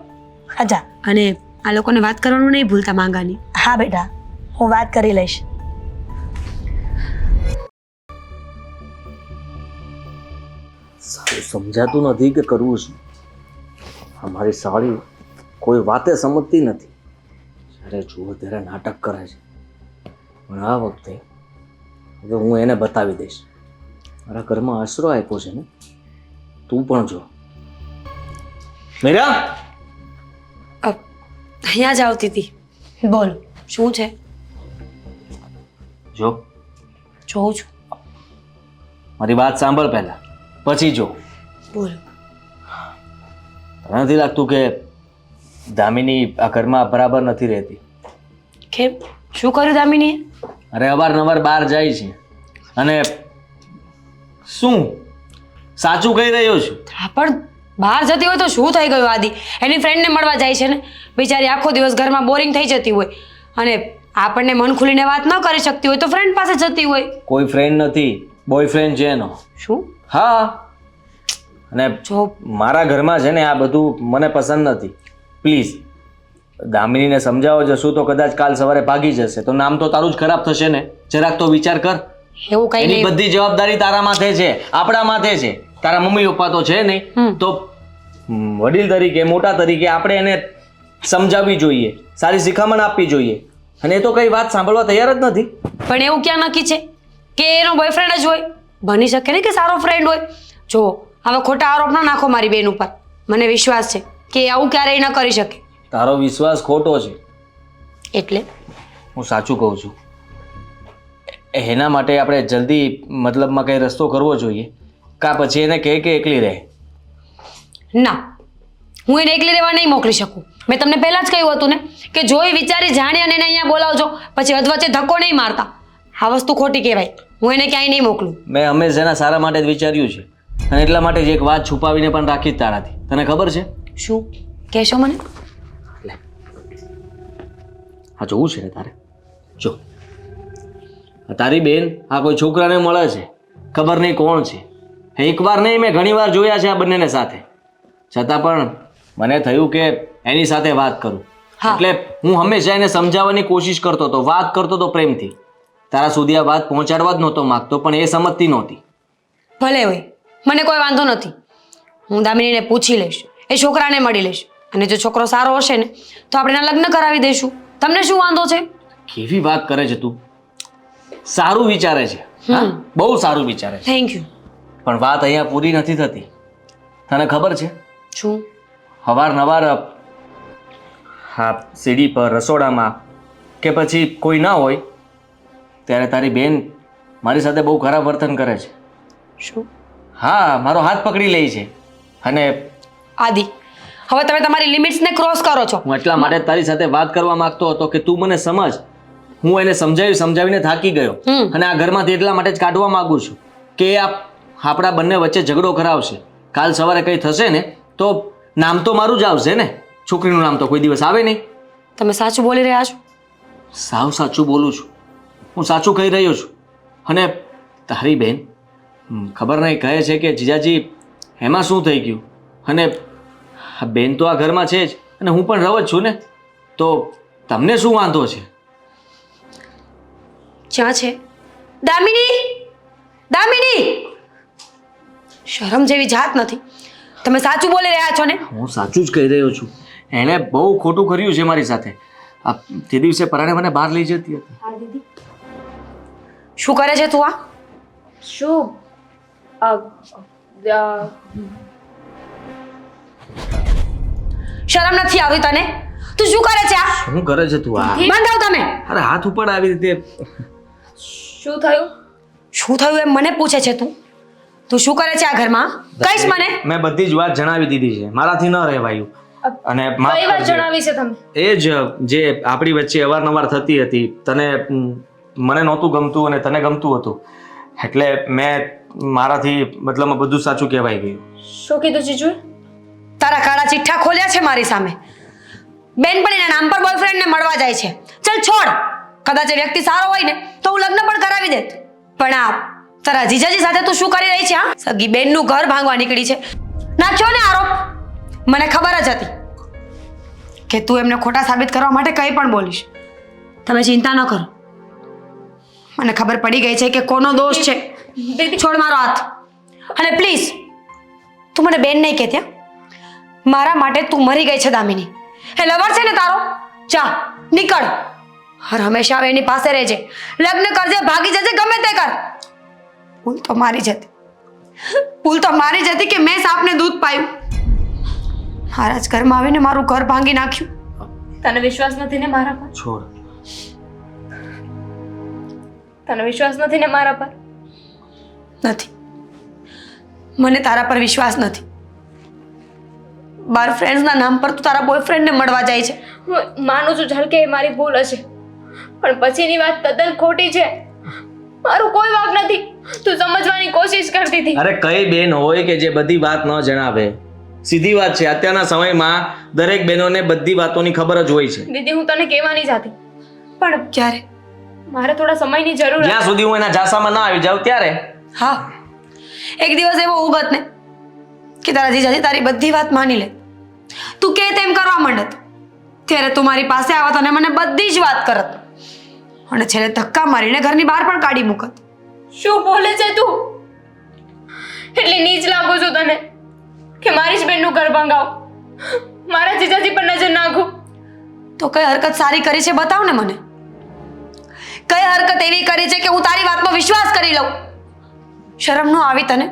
અચ્છા. અને આ લોકોને વાત કરવાનું નહીં ભૂલતા માંગાની. હા બેટા, હું વાત કરી લઈશ. સારું સમજાતું નથી કે કરવું શું. અમારી સાળી કોઈ વાતે સમજતી નથી. જ્યારે જુઓ ત્યારે નાટક કરે છે. પણ આ વખતે હવે હું એને બતાવી દઈશ. મારા ઘરમાં આશરો આપ્યો છે ને, તું પણ જો. મીરા, અહીંયા જ આવતી હતી. બોલ શું છે? જો જોઉં છું. મારી વાત સાંભળ પહેલા, પછી જો. બોલ. તને નથી લાગતું કે દામિની આ ઘરમાં બરાબર નથી રહેતી? કેમ? શું કર્યું દામિનીએ? અરે અવારનવાર બહાર જાય છે અને શું સાચું કહી રહ્યો છું. હા પણ બહાર જતી હોય તો શું થઈ ગયું આદિ? એની ફ્રેન્ડને મળવા જાય છે ને. બિચારી આખો દિવસ ઘરમાં બોરિંગ થઈ જતી હોય અને આપણને મન ખુલીને વાત ન કરી શકતી હોય તો ફ્રેન્ડ પાસે જતી હોય. કોઈ ફ્રેન્ડ નથી, બોયફ્રેન્ડ છે એનો. શું? હા, અને જો મારા ઘરમાં છે ને આ બધું મને પસંદ નથી. પ્લીઝ દામિનીને સમજાવો જશું તો કદાચ કાલ સવારે ભાગી જશે તો નામ તો તારું જ ખરાબ થશે ને. જરાક તો વિચાર કર. એવું કઈ એની નહીં. બધી જવાબદારી તારા માથે છે, આપણા માથે છે. તારા મમ્મી પપ્પા તો છે નહીં, તો વડીલ તરીકે, મોટા તરીકે આપણે એને સમજાવવી જોઈએ, સારી શિખામણ આપવી જોઈએ. અને એ તો કઈ વાત સાંભળવા તૈયાર જ નથી. પણ એવું ક્યાં નક્કી છે કે એનો બોયફ્રેન્ડ જ હોય? બની શકે ને કે સારો ફ્રેન્ડ હોય. જો હવે ખોટા આરોપ ના નાખો મારી બેન ઉપર. મને વિશ્વાસ છે કે એ આવું ક્યારેય ન કરી શકે. તારો વિશ્વાસ ખોટો છે. એટલે હું સાચું કહું છું. એના માટે આપણે જલ્દી મતલબમાં કઈ રસ્તો કરવો જોઈએ, કાં પછી એને કહે કે એકલી રહે. ના, હું એને એકલી રહેવા નહીં મોકલી શકું. મેં તમને પહેલા જ કહ્યું હતું ને કે જોઈ વિચારી જાણી અને એને અહીંયા બોલાવજો, પછી અધવચ્ચે ધક્કો નહીં મારતા. આ વસ્તુ ખોટી કહેવાય. હું એને ક્યાંય નહીં મોકલું. મેં હંમેશા એના સારા માટે જ વિચાર્યું છે અને એટલા માટે જ એક વાત છુપાવીને પણ રાખી જ તારાથી. તને ખબર છે? શું કહેશો મને? હા, જોવું છે ને તારે? જો આ તારી બેન આ કોઈ છોકરાને મળે છે, ખબર નહીં કોણ છે. એકવાર નહીં, મેં ઘણી વાર જોયા છે આ બંનેને સાથે. છતાં પણ મને થયું કે એની સાથે વાત કરું. હા. એટલે હું હંમેશા એને સમજાવવાની કોશિશ કરતો હતો, વાત કરતો હતો પ્રેમથી. તારા સુધી આ વાત પહોંચાડવા જ નહોતો માગતો, પણ એ સમજતી નહોતી. ભલે હોય, મને કોઈ વાંધો નથી. હું દામિનીને પૂછી લઈશ, એ છોકરાને મળી લઈશ, અને જો છોકરો સારો હશે ને તો આપણે એના લગ્ન કરાવી દઈશું. તમને શું વાંધો છે? કેવી વાત કરે છે તું! સારું વિચારે છે, હા, બહુ સારું વિચારે છે. Thank you. પણ વાત અહીંયા પૂરી નથી થતી. તને ખબર છે? શું? અવારનવાર હા સીડી પર, રસોડામાં કે પછી કોઈ ના હોય ત્યારે તારી બેન મારી સાથે બહુ ખરાબ વર્તન કરે છે. શું? હા, મારો હાથ પકડી લે છે. અને આદિ, હવે તમે તમારી લિમિટ્સને ક્રોસ કરો છો. હું એટલા માટે તારી સાથે વાત કરવા માંગતો હતો કે તું મને સમજ. હું એને સમજાવીને થાકી ગયો અને આ ઘરમાંથી એટલા માટે જ કાઢવા માંગુ છું કે આપણા બંને વચ્ચે ઝઘડો કરાવશે. કાલ સવારે કંઈ થશે ને તો નામ તો મારું જ આવશે ને, છોકરીનું નામ તો કોઈ દિવસ આવે નહીં. તમે સાચું બોલી રહ્યા છો? સાવ સાચું બોલું છું. હું સાચું કહી રહ્યો છું. અને તારી બેન ખબર નહીં કહે છે કે જીજાજી એમાં શું થઈ ગયું, અને બેન તો આ ઘરમાં છે જ અને હું પણ રહું જ છું ને, તો તમને શું વાંધો છે? ક્યાં છે દામિની? દામિની, શરમ જેવી જાત નથી. તમે સાચું બોલી રહ્યા છો ને? હું સાચું જ કહી રહ્યો છું. એણે બહુ ખોટું કર્યું છે મારી સાથે. તે દિવસે પરાણે મને બહાર લઈ જતી હતી. શું કરે છે તું? આ શું શરમ નથી આવતી તને? તું શું કરે છે? આ શું કરે છે તું? આ બંધાવ તમે. અરે હાથ ઉપર આવી રીતે. શું થયું? શું થયું એમ મને પૂછે છે તું? તું શું કરે છે આ ઘરમાં? કહીશ મને? મેં બધી જ વાત જણાવી દીધી છે. મારાથી ન રહેવાયું. અને માફ કઈ વાત કરજે. જણાવી છે તમે? એ જ જે આપણી વચ્ચે અવારનવાર થતી હતી. તને મને નહોતું ગમતું અને તને ગમતું હતું, એટલે મેં મારાથી મતલબ બધું સાચું કહેવાય ગયું. શું કીધું જીજુ? તારા કાળા ચિઠ્ઠા ખોલ્યા છે મારી સામે. બેનપણીના નામ પર બોયફ્રેન્ડને મળવા જાય છે. ચલ છોડ, કદાચ એ વ્યક્તિ સારો હોય ને તો હું લગ્ન પણ કરાવી દેત. પણ આ તારા જીજાજી સાથે તું શું કરી રહી છે? હા, સગી બેનનું ઘર ભાંગવા નીકળી છે. નાખ્યો ને આરોપ. મને ખબર જ હતી કે તું એમને ખોટા સાબિત કરવા માટે કંઈ પણ બોલીશ. તમે ચિંતા ન કરો, મને ખબર પડી ગઈ છે કે કોનો દોષ છે. છોડ મારો હાથ. અને પ્લીઝ તું મને બેન નહીં કહેતી. મારા માટે તું મરી ગઈ છે દામિની. એ લવર છે ને તારો? જા નીકળ. હર હંમેશા એની પાસે રહેજે. લગ્ન કરજે, ભાગી જજે, ગમે તે કર. ભૂલ તો મારી જ હતી. ભૂલ તો મારી જ હતી કે મેં સાપને દૂધ પાયું. મારા જ ઘરમાં આવીને મારું ઘર ભાંગી નાખ્યું. તને વિશ્વાસ નથી ને મારા પર? છોડ. તને વિશ્વાસ નથી ને મારા પર? નથી. મને તારા પર વિશ્વાસ નથી. બાર ફ્રેન્ડ્સના નામ પર તું તારા બોયફ્રેન્ડને મળવા જાય છે. હું માનું છું ચાલ કે એ મારી ભૂલ હશે, પણ પછીની વાત તદ્દન ખોટી છે. મારો કોઈ વાંક નથી. તું સમજવાની કોશિશ કરતી હતી. અરે કઈ બેન હોય કે જે બધી વાત ન જણાવે? સીધી વાત છે, અત્યારના સમયમાં દરેક બહેનોને બધી વાતોની ખબર જ હોય છે. દીદી, હું તને કહેવાની જ હતી, પણ ક્યારે? મારે થોડા સમયની જરૂર જ્યાં સુધી હું એના જાસામાં ના આવી જાઉં ત્યારે. હા, એક દિવસ એવો ઉગત ને કે તારા જીજાજી તારી બધી વાત માની લે, તું કે તેમ કરવા માંડત, ત્યારે તું મારી પાસે આવત અને મને બધી જ વાત કરત, અને છેલ્લે ધક્કા મારીને ઘરની બહાર પણ કાઢી મૂકત. શું બોલે છે તું? એટલી નીચ લાગુ છું તને કે મારી જ બેનનું ઘર ભંગાવ, મારા જીજાજી પર નજર નાખું? તો કઈ હરકત સારી કરી છે બતાવ ને મને. કઈ હરકત એવી કરી છે કે હું તારી વાતનો વિશ્વાસ કરી લઉં? શરમ ન આવી તને?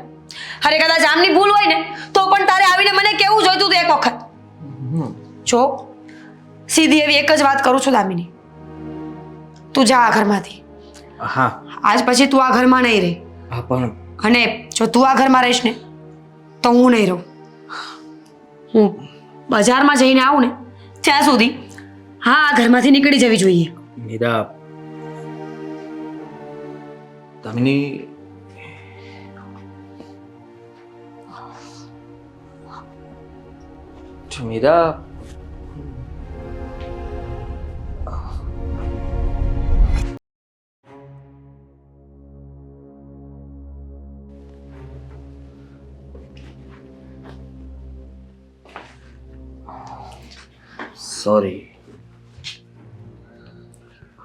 અરે કદાચ આમની ભૂલ હોય ને તો પણ તારે આવીને મને કેવું જોઈતું હતું એક વખત. જો સીધી એવી એક જ વાત કરું છું દામિની, તું જા આ ઘરમાંથી. હા આજ પછી તું આ ઘરમાં નહીં રહે, હા, પણ અને જો તું આ ઘરમાં રહીશ ને તો હું નહીં રહું. હું બજારમાં જઈને આવું ને ત્યાં સુધી હા આ ઘરમાંથી નીકળી જવી જોઈએ. મીરા, દામિની, મીરા, સોરી.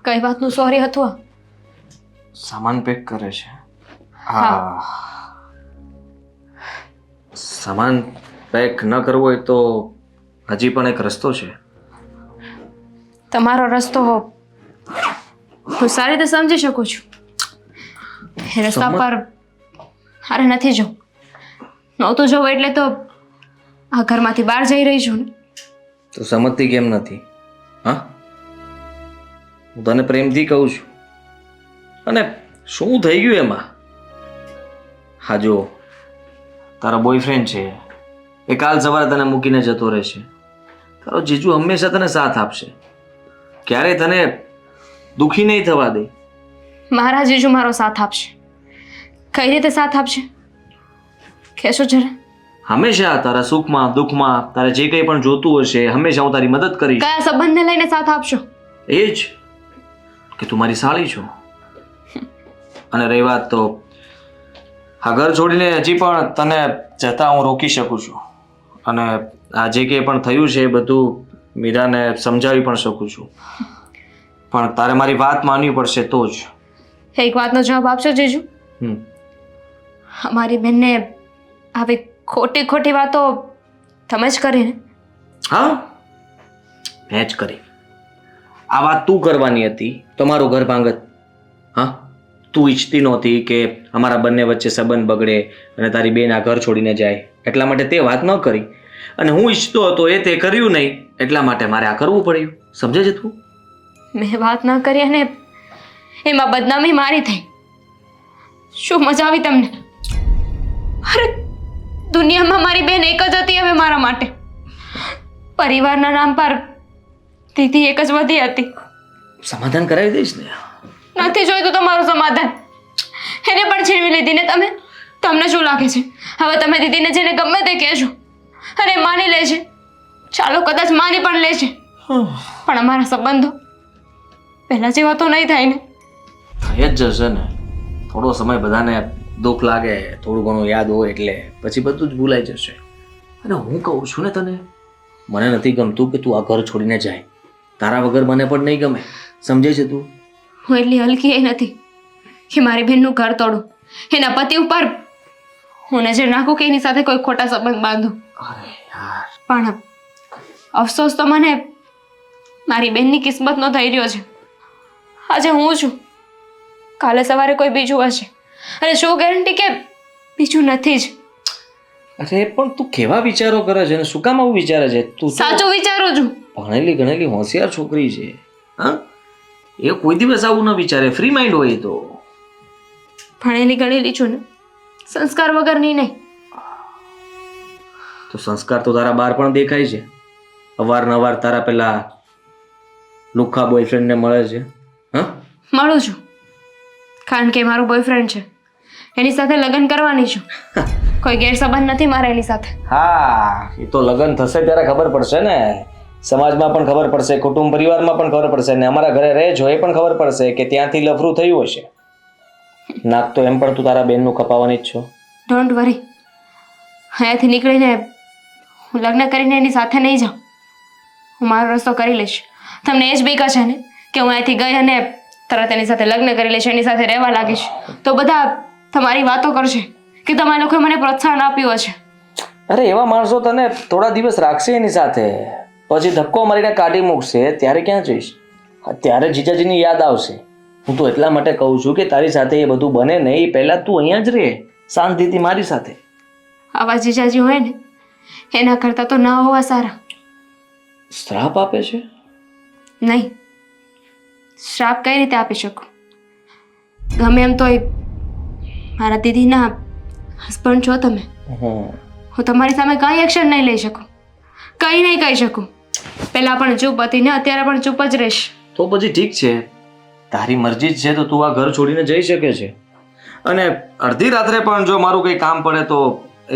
કઈ વાતનું સોરી હતું આ? સામાન પેક કરે છે. હા, સામાન પેક ન કરવો હોય તો હજી પણ એક રસ્તો છે. તમારો રસ્તો હું સારી રીતે સમજી શકું છું. એ રસ્તા પર અરે નથી જવું. નહોતું જવું એટલે તો આ ઘરમાંથી બહાર જઈ રહી છું ને. તો સમજતી કેમ નથી? હા, હું તને પ્રેમથી કહું છું. અને શું થઈ ગયું એમાં? હા જો, તારો બોયફ્રેન્ડ છે એ કાલ સવારે તને મૂકીને જતો રહેશે. તારો જીજુ હંમેશા તને સાથ આપશે, ક્યારેય તને દુખી નહીં થવા દે. મારા જીજુ મારો સાથ આપશે? કઈ રીતે સાથ આપશે કહેશો જરા? હંમેશા તારા સુખમાં દુઃખમાં તારે જે કંઈ પણ જોતું હશે હંમેશા હું તારી મદદ કરીશ. કયા સંબંધને લઈને સાથ આપશો? એ જ કે તું મારી સાળી છો. અને રહી વાત તો આ ઘર છોડીને હજી પણ તને જતા હું રોકી શકું છું, અને આ જે કંઈ પણ થયું છે એ બધું મીરાને સમજાવી પણ શકું છું, પણ તારે મારી વાત માનવી પડશે તો જ. એક વાતનો જવાબ આપશો જીજુ? અમારી બેનને આવી ખોટી ખોટી વાતો તમે જ કરી ને? હા, મેં જ કરી. આ વાત તું કરવાની હતી તો મારું ઘર ભાંગત. હા, તું ઈચ્છતી નહોતી કે અમારા બંને વચ્ચે સંબંધ બગડે અને તારી બેન આ ઘર છોડીને જાય, એટલા માટે તે વાત ન કરી. અને હું ઈચ્છતો હતો એ તે કર્યું નહીં, એટલા માટે મારે આ કરવું પડ્યું. સમજે છે તું? મેં વાત ન કરી અને એમાં બદનામી મારી થઈ. શું મજા આવી તમને? અરે દુનિયામાં મારી બેન એક જ હતી હવે મારા માટે. પરિવારના નામ પર દીદી એક જ વધી હતી. સમાધાન કરાવી દઈશ ને? નથી જોઈતું તમારું સમાધાન. એને પણ છીનવી લીધી ને તમે. તમને શું લાગે છે હવે તમે દીદીને જેને ગમે તે કહેશો અને માની લે છે? ચાલો કદાચ માની પણ લે છે, પણ અમારા સંબંધો પહેલા જેવા તો નહીં થાય ને. થઈ જ જશે ને. થોડો સમય બધાને દુઃખ લાગે, થોડું ઘણું યાદ હોય એટલે પછી બધું જ ભૂલાઈ જશે. અને હું કહું છું ને તને, મને નથી ગમતું કે તું આ ઘર છોડીને જાય. તારા વગર મને પણ નહીં ગમે. સમજે છે તું? હું એટલી હલકી નથી કે મારી બહેનનું ઘર તોડું, એના પતિ ઉપર હું નજર નાખું કે એની સાથે કોઈ ખોટા સંબંધ બાંધું. અરે યાર, પણ અફસોસ તો મને મારી બહેનની કિસ્મતનો થઈ રહ્યો છે. આજે હું છું, કાલે સવારે કોઈ બીજું હશે, અને શું ગેરંટી કે બીજું નથી જ. અરે પણ તું કેવા વિચારો કરે છે ને શું કામ આવું વિચારે છે? તું તો સાચું વિચારું છું. ભણેલી ગણેલી હોશિયાર છોકરી છે. હા, એ કોઈ દિવસ આવું ન વિચારે. ફ્રી માઇન્ડ હોય તો. ભણેલી ગણેલી છું ને, સંસ્કાર વગરની નહીં. તો સંસ્કાર તો તારા બહાર પણ દેખાય છે. અવારનવાર તારા પેલા લુખ્ખા બોયફ્રેન્ડને મળે છે. હા, મળું છું, કારણ કે મારો બોયફ્રેન્ડ છે, એની સાથે લગ્ન કરવાની છું. કોઈ ગેરસંબંધ નથી મારા એની સાથે. હા, એ તો લગ્ન થશે ત્યારે ખબર પડશે ને. સમાજમાં પણ ખબર પડશે, કુટુંબ પરિવારમાં પણ ખબર પડશે, ને અમારા ઘરે રહે છો એ પણ ખબર પડશે કે ત્યાંથી લફરું થયું હશે. નાક તો એમ પણ તું તારા બેનનું કપાવવાની જ છો. ડોન્ટ વરી, અહીંયાથી નીકળીને હું લગ્ન કરીને એની સાથે નહીં જાઉં. હું મારો રસ્તો કરી લઈશ. તમને એ જ બીક છે ને કે હું અહીંયાથી ગઈ અને તરત એની સાથે લગ્ન કરી લઈશ, એની સાથે રહેવા લાગીશ, તો બધા તમારી વાતો કરશે કે તમારા લોકોએ મને પ્રોત્સાહન આપ્યું હશે. અરે એવા માણસો તને થોડા દિવસ રાખશે એની સાથે, પછી ધક્કો મારીને કાઢી મૂકશે, ત્યારે ક્યાં જઈશ? ત્યારે જીજાજીની યાદ આવશે. હું તો એટલા માટે કહું છું કે તારી સાથે એ બધું બને નહીં, પહેલાં તું અહીંયા જ રહે શાંતિથી મારી સાથે. આવા જીજાજી હોય ને એના કરતાં તો ના હોવા સારા. શ્રાપ આપે છે? નહીં, શ્રાપ કઈ રીતે આપી શકું? ગમે એમ તોય મારા દીદીના હસબન્ડ છો તમે. હું તમારી સામે કંઈ એક્શન નહીં લઈ શકું, કંઈ નહીં કહી શકું. પહેલાં પણ ચૂપ હતી ને અત્યારે પણ ચૂપ જ રહીશ. તો પછી ઠીક છે, તારી મરજી જ છે તો તું આ ઘર છોડીને જઈ શકે છે. અને અડધી રાત્રે પણ જો મારું કંઈ કામ પડે તો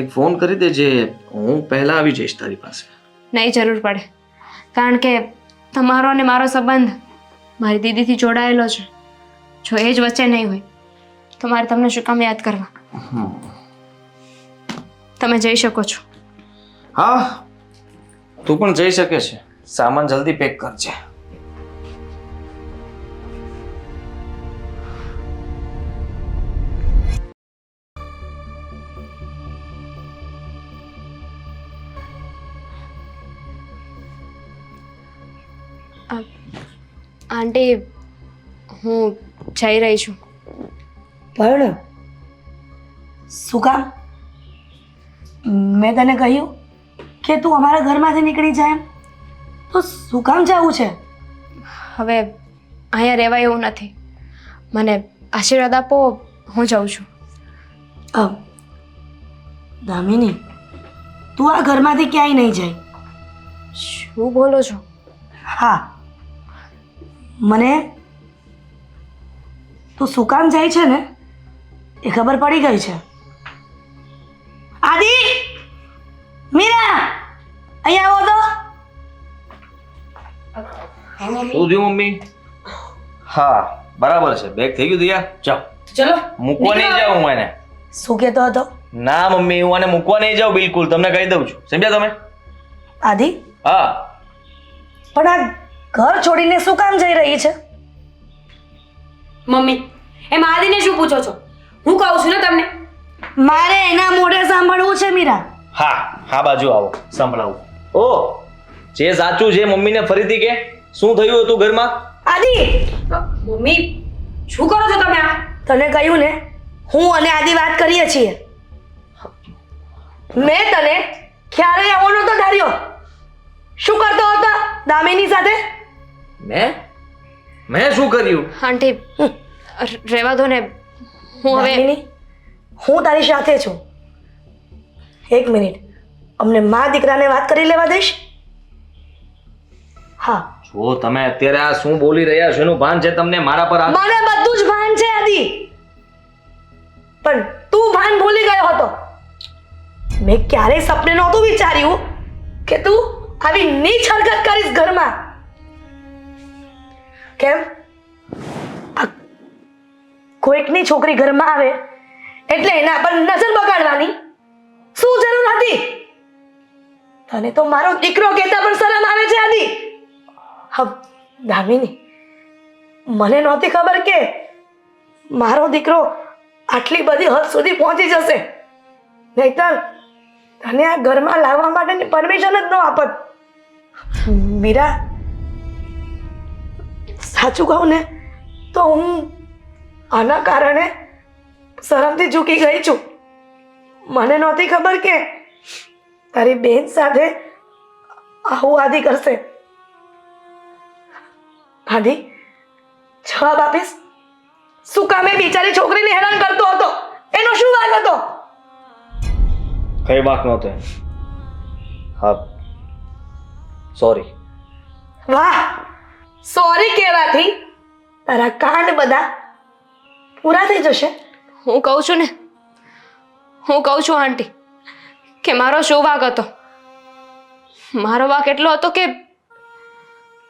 એક ફોન કરી દેજે, હું પહેલાં આવી જઈશ તારી પાસે. નહીં જરૂર પડે, કારણ કે તમારો અને મારો સંબંધ મારી દીદીથી જોડાયેલો છે. જો એ જ વચ્ચે નહીં હોય તો મારે તમને શું કામ યાદ કરવા? તમે જઈ શકો છો. હા, તું પણ જઈ શકે છે. સામાન જલ્દી પેક કરજે. આંટી, હું જઈ રહી છું. પણ શું કામ? મેં તને કહ્યું કે તું અમારા ઘરમાંથી નીકળી જાય એમ, તો શું કામ જવું છે? હવે અહીંયા રહેવાય એવું નથી. મને આશીર્વાદ આપો, હું જાઉં છું. દામિની, તું આ ઘરમાંથી ક્યાંય નહીં જાય. શું બોલો છો? હા, મને તું શું કામ જાય છે ને એ ખબર પડી ગઈ છે. આદિ, મીરા, અહીંયા આવો તો. શું થયું મમ્મી? હા બરાબર છે, બેગ થઈ ગયું તૈયાર. ચાલ ચલો, મૂકવા નહીં જાઉં હું એને. શું કહેતો હતો? ના મમ્મી, હું આને મૂકવા નહીં જાઉં બિલકુલ, તમને કહી દઉં છું. સમજ્યા તમે? આદિ, હા. પણ આ ઘર છોડીને શું કામ જઈ રહી છે? મમ્મી, એમ આદિને શું પૂછો છો? હું કહું છું ને તમને. મારે એના મોઢે સાંભળવું છે મીરા. હા હા, બાજુ આવો, સંભળાવું. ઓ, જે સાચું છે મમ્મીને ફરીથી કે શું થયું હતું ઘરમાં? આદિ, મમ્મી, શું કરો છો તમે આ? તને કહ્યું ને, હું અને આદિ વાત કરીએ છીએ. મેં તને ક્યારેય આવો નહોતો ધાર્યો. શું કરતો હતો દામિની સાથે? મેં શું કર્યું? આંટી, રહેવા દો ને. હું હવે દામિની, હું તારી સાથે છું. એક મિનિટ, અમને મા દીકરાને વાત કરી લેવા દઈશ? હા. જો તમે અત્યારે આ શું બોલી રહ્યા છો એનું ભાન છે તમને? મારા પર મને બધું જ ભાન છે આદિ, પણ તું ભાન ભૂલી ગયો હતો. મેં ક્યારેય સપને નહોતું વિચાર્યું કે તું આવી નીચ હરકત કરીશ ઘરમાં. કેમ? આ કોઈકની છોકરી ઘરમાં આવે એટલે એના પર નજર બગાડવાની શું જરૂર હતી? તને તો મારો દીકરો કહેતા પણ શરમ આવે છે આદિ. હા દામિની, મને નહોતી ખબર કે મારો દીકરો આટલી બધી હદ સુધી પહોંચી જશે. નહીતર તને આ ઘરમાં લાવવા માટેની પરમિશન જ ન આપત. મીરા, સાચું કહું ને તો હું આના કારણે શરમથી ઝૂકી ગઈ છું. મને નહોતી ખબર કે તારી બેન સાથે આવું આદિ કરશે. આદિ, જવાબ આપીશ? શું કામે બિચારી છોકરીને હેરાન કરતો હતો? એનો શું વાંક હતો? કઈ વાંક નહોતો. હા, સોરી. વાહ, સોરી કહેવાથી તારા કાંડ બધા પૂરા થઈ જશે. હું કહું છું ને, હું કહું છું આંટી કે મારો શું વાંક હતો. મારો વાંક એટલો હતો કે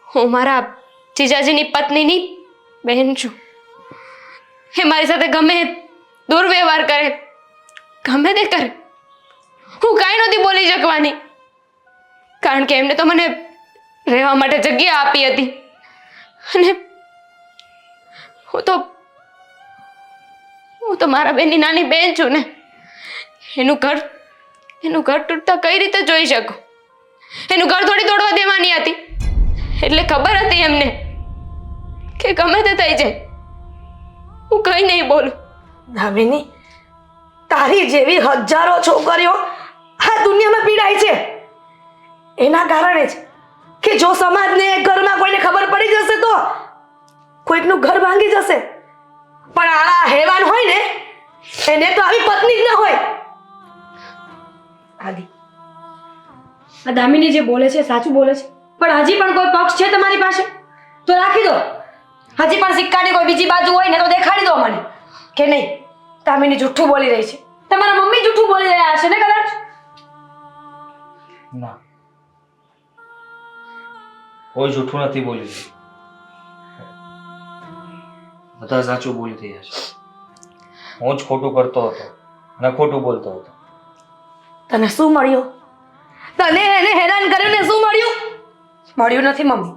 હું મારા જીજાજીની પત્નીની બહેન છું. એ મારી સાથે ગમે દુર્વ્યવહાર કરે, ગમે તે કરે, હું કાંઈ નહોતી બોલી શકવાની. કારણ કે એમને તો મને રહેવા માટે જગ્યા આપી હતી અને હું તો મારા બેનની નાની બેન છું ને. એનું ઘર તૂટતા કઈ રીતે જોઈ શકું? એનું ઘર થોડી તોડવા દેવાની હતી. એટલે ખબર હતી એમને કે ગમે તે થઈ જાય, હું કઈ નહીં બોલું. દામિની, તારી જેવી હજારો છોકરીઓ આ દુનિયામાં પીડાય છે એના કારણે જ કે જો સમાજને ઘરમાં કોઈને ખબર પડી જશે તો કોઈકનું ઘર ભાંગી જશે. પણ આ હેવાન હોય ને એને તો આવી પત્ની જ ન હોય. આદિ, આ દામિની જે બોલે છે સાચું બોલે છે, પણ હજી પણ કોઈ પક્ષ છે તમારી પાસે તો રાખી દો. હજી પણ સિક્કાની કોઈ બીજી બાજુ હોય ને તો દેખાડી દો મને કે નહીં દામિની જૂઠું બોલી રહી છે. તમારા મમ્મી જૂઠું બોલી રહ્યા હશે ને કદાચ. ના, કોઈ જૂઠું નથી બોલી રહ્યું. બધા સાચું બોલી રહ્યા છે. હું જ ખોટું કરતો હતો અને ખોટું બોલતો હતો. તને શું મળ્યું? તને એને હેરાન કર્યું ને શું મળ્યું? મળ્યું નથી મમ્મી,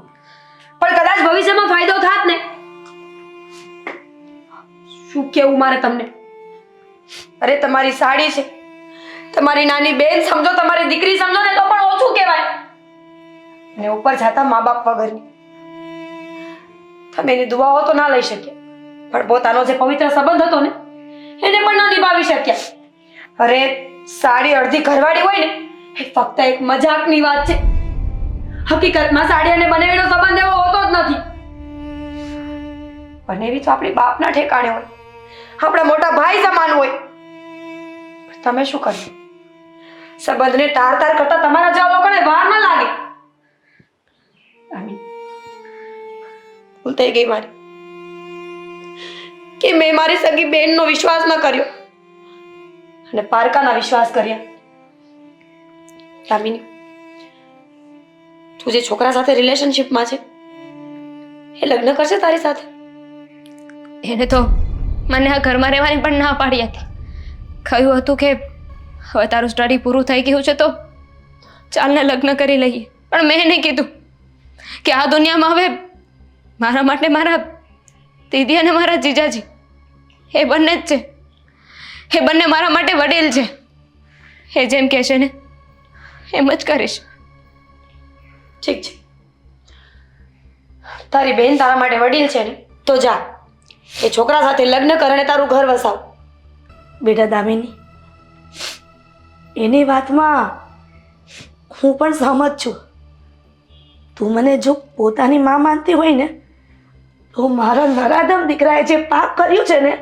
પણ કદાચ ભવિષ્યમાં ફાયદો થાત ને. શું કેવું મારે તમને? અરે તમારી સાડી છે, તમારી નાની બેન સમજો, તમારી દીકરી સમજો ને તો પણ ઓછું કહેવાય. અને ઉપર જાતા મા બાપ વગરની. તમે એની દુઆઓ તો ના લઈ શક્યા, પણ પોતાનો જે પવિત્ર સંબંધ હતો ને એને પણ ન નિભાવી શક્યા. અરે સાડી અડધી ઘરવાળી હોય ને એ ફક્ત એક મજાકની વાત છે. હકીકતમાં સાડી અને બનેવીનો સંબંધ એવો હોતો જ નથી. બનેવી તો આપણી બાપના ઠેકાણે હોય, આપણા મોટા ભાઈ સમાન હોય. પણ તમે શું કર્યું? સંબંધને તાર કરતા તમારા જેવા લોકોને વાર ન લાગે. ભૂલ થઈ ગઈ મારી કે મેં મારી સગી બહેનનો વિશ્વાસ ન કર્યો અને પારકાના વિશ્વાસ કર્યા. દામિની, તું જે છોકરા સાથે રિલેશનશિપમાં છે એ લગ્ન કરશે તારી સાથે? એને તો મને આ ઘરમાં રહેવાની પણ ના પાડી હતી. કહ્યું હતું કે હવે તારું સ્ટડી પૂરું થઈ ગયું છે તો ચાલને લગ્ન કરી લઈએ. પણ મેં એને કીધું કે આ દુનિયામાં હવે મારા માટે મારા દીદી અને મારા જીજાજી એ બંને જ છે. એ બંને મારા માટે વડીલ છે. એ જેમ કહે છે ને એમ જ કરીશ. ઠીક છે, તારી બેન તારા માટે વડીલ છે ને તો જા એ છોકરા સાથે લગ્ન કર અને તારું ઘર વસાવ. બેટા દામિની, એની વાતમાં હું પણ સહમત છું. તું મને જો પોતાની માં માનતી હોય ને તો મારા નરાધમ દીકરાએ જે પાપ કર્યું છે ને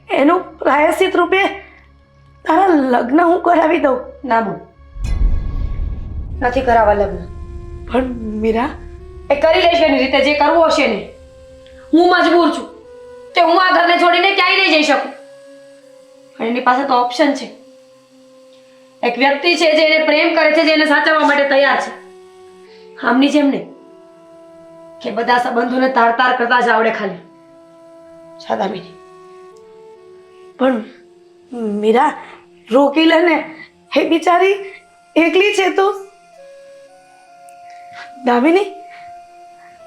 એનું પ્રાયશ્ચિત રૂપે તારા લગ્ન હું કરાવી દઉં. ના બોલ, નથી કરાવવા લગ્ન. પણ મીરા, એ કરી લેશે એની રીતે જે કરવું હશે ને. હું મજબૂર છું કે હું આ ઘરને છોડીને ક્યાંય નહીં જઈ શકું. પણ એની પાસે તો ઓપ્શન છે. એક વ્યક્તિ છે જે એને પ્રેમ કરે છે, જે એને સાચવવા માટે તૈયાર છે. આમની જેમ નહીં કે બધા સંબંધોને તાર કરતા જ આવડે ખાલી. દામિની, પણ મીરા રોકી લે ને, હે બિચારી એકલી છે તો. દામિની,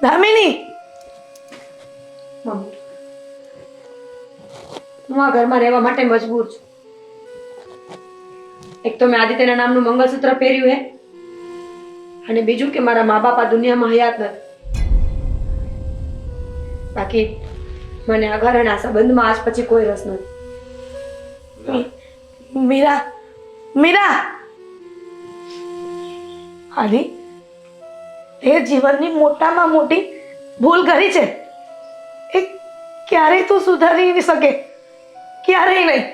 દામિની, મમ્મી, હું આ ઘરમાં રહેવા માટે મજબૂર છું. એક તો મેં આદિત્યના નામનું મંગળસૂત્ર પહેર્યું હે, અને બીજું કે મારા મા બાપ આ દુનિયામાં હયાત નથી. બાકી મને આ ઘર અને આ સંબંધમાં આજ પછી કોઈ રસ નથી. મીરા, મીરા, હાલી એ જીવનની મોટામાં મોટી ભૂલ કરી છે. એ ક્યારેય તું સુધારી નહીં શકે, ક્યારેય નહીં.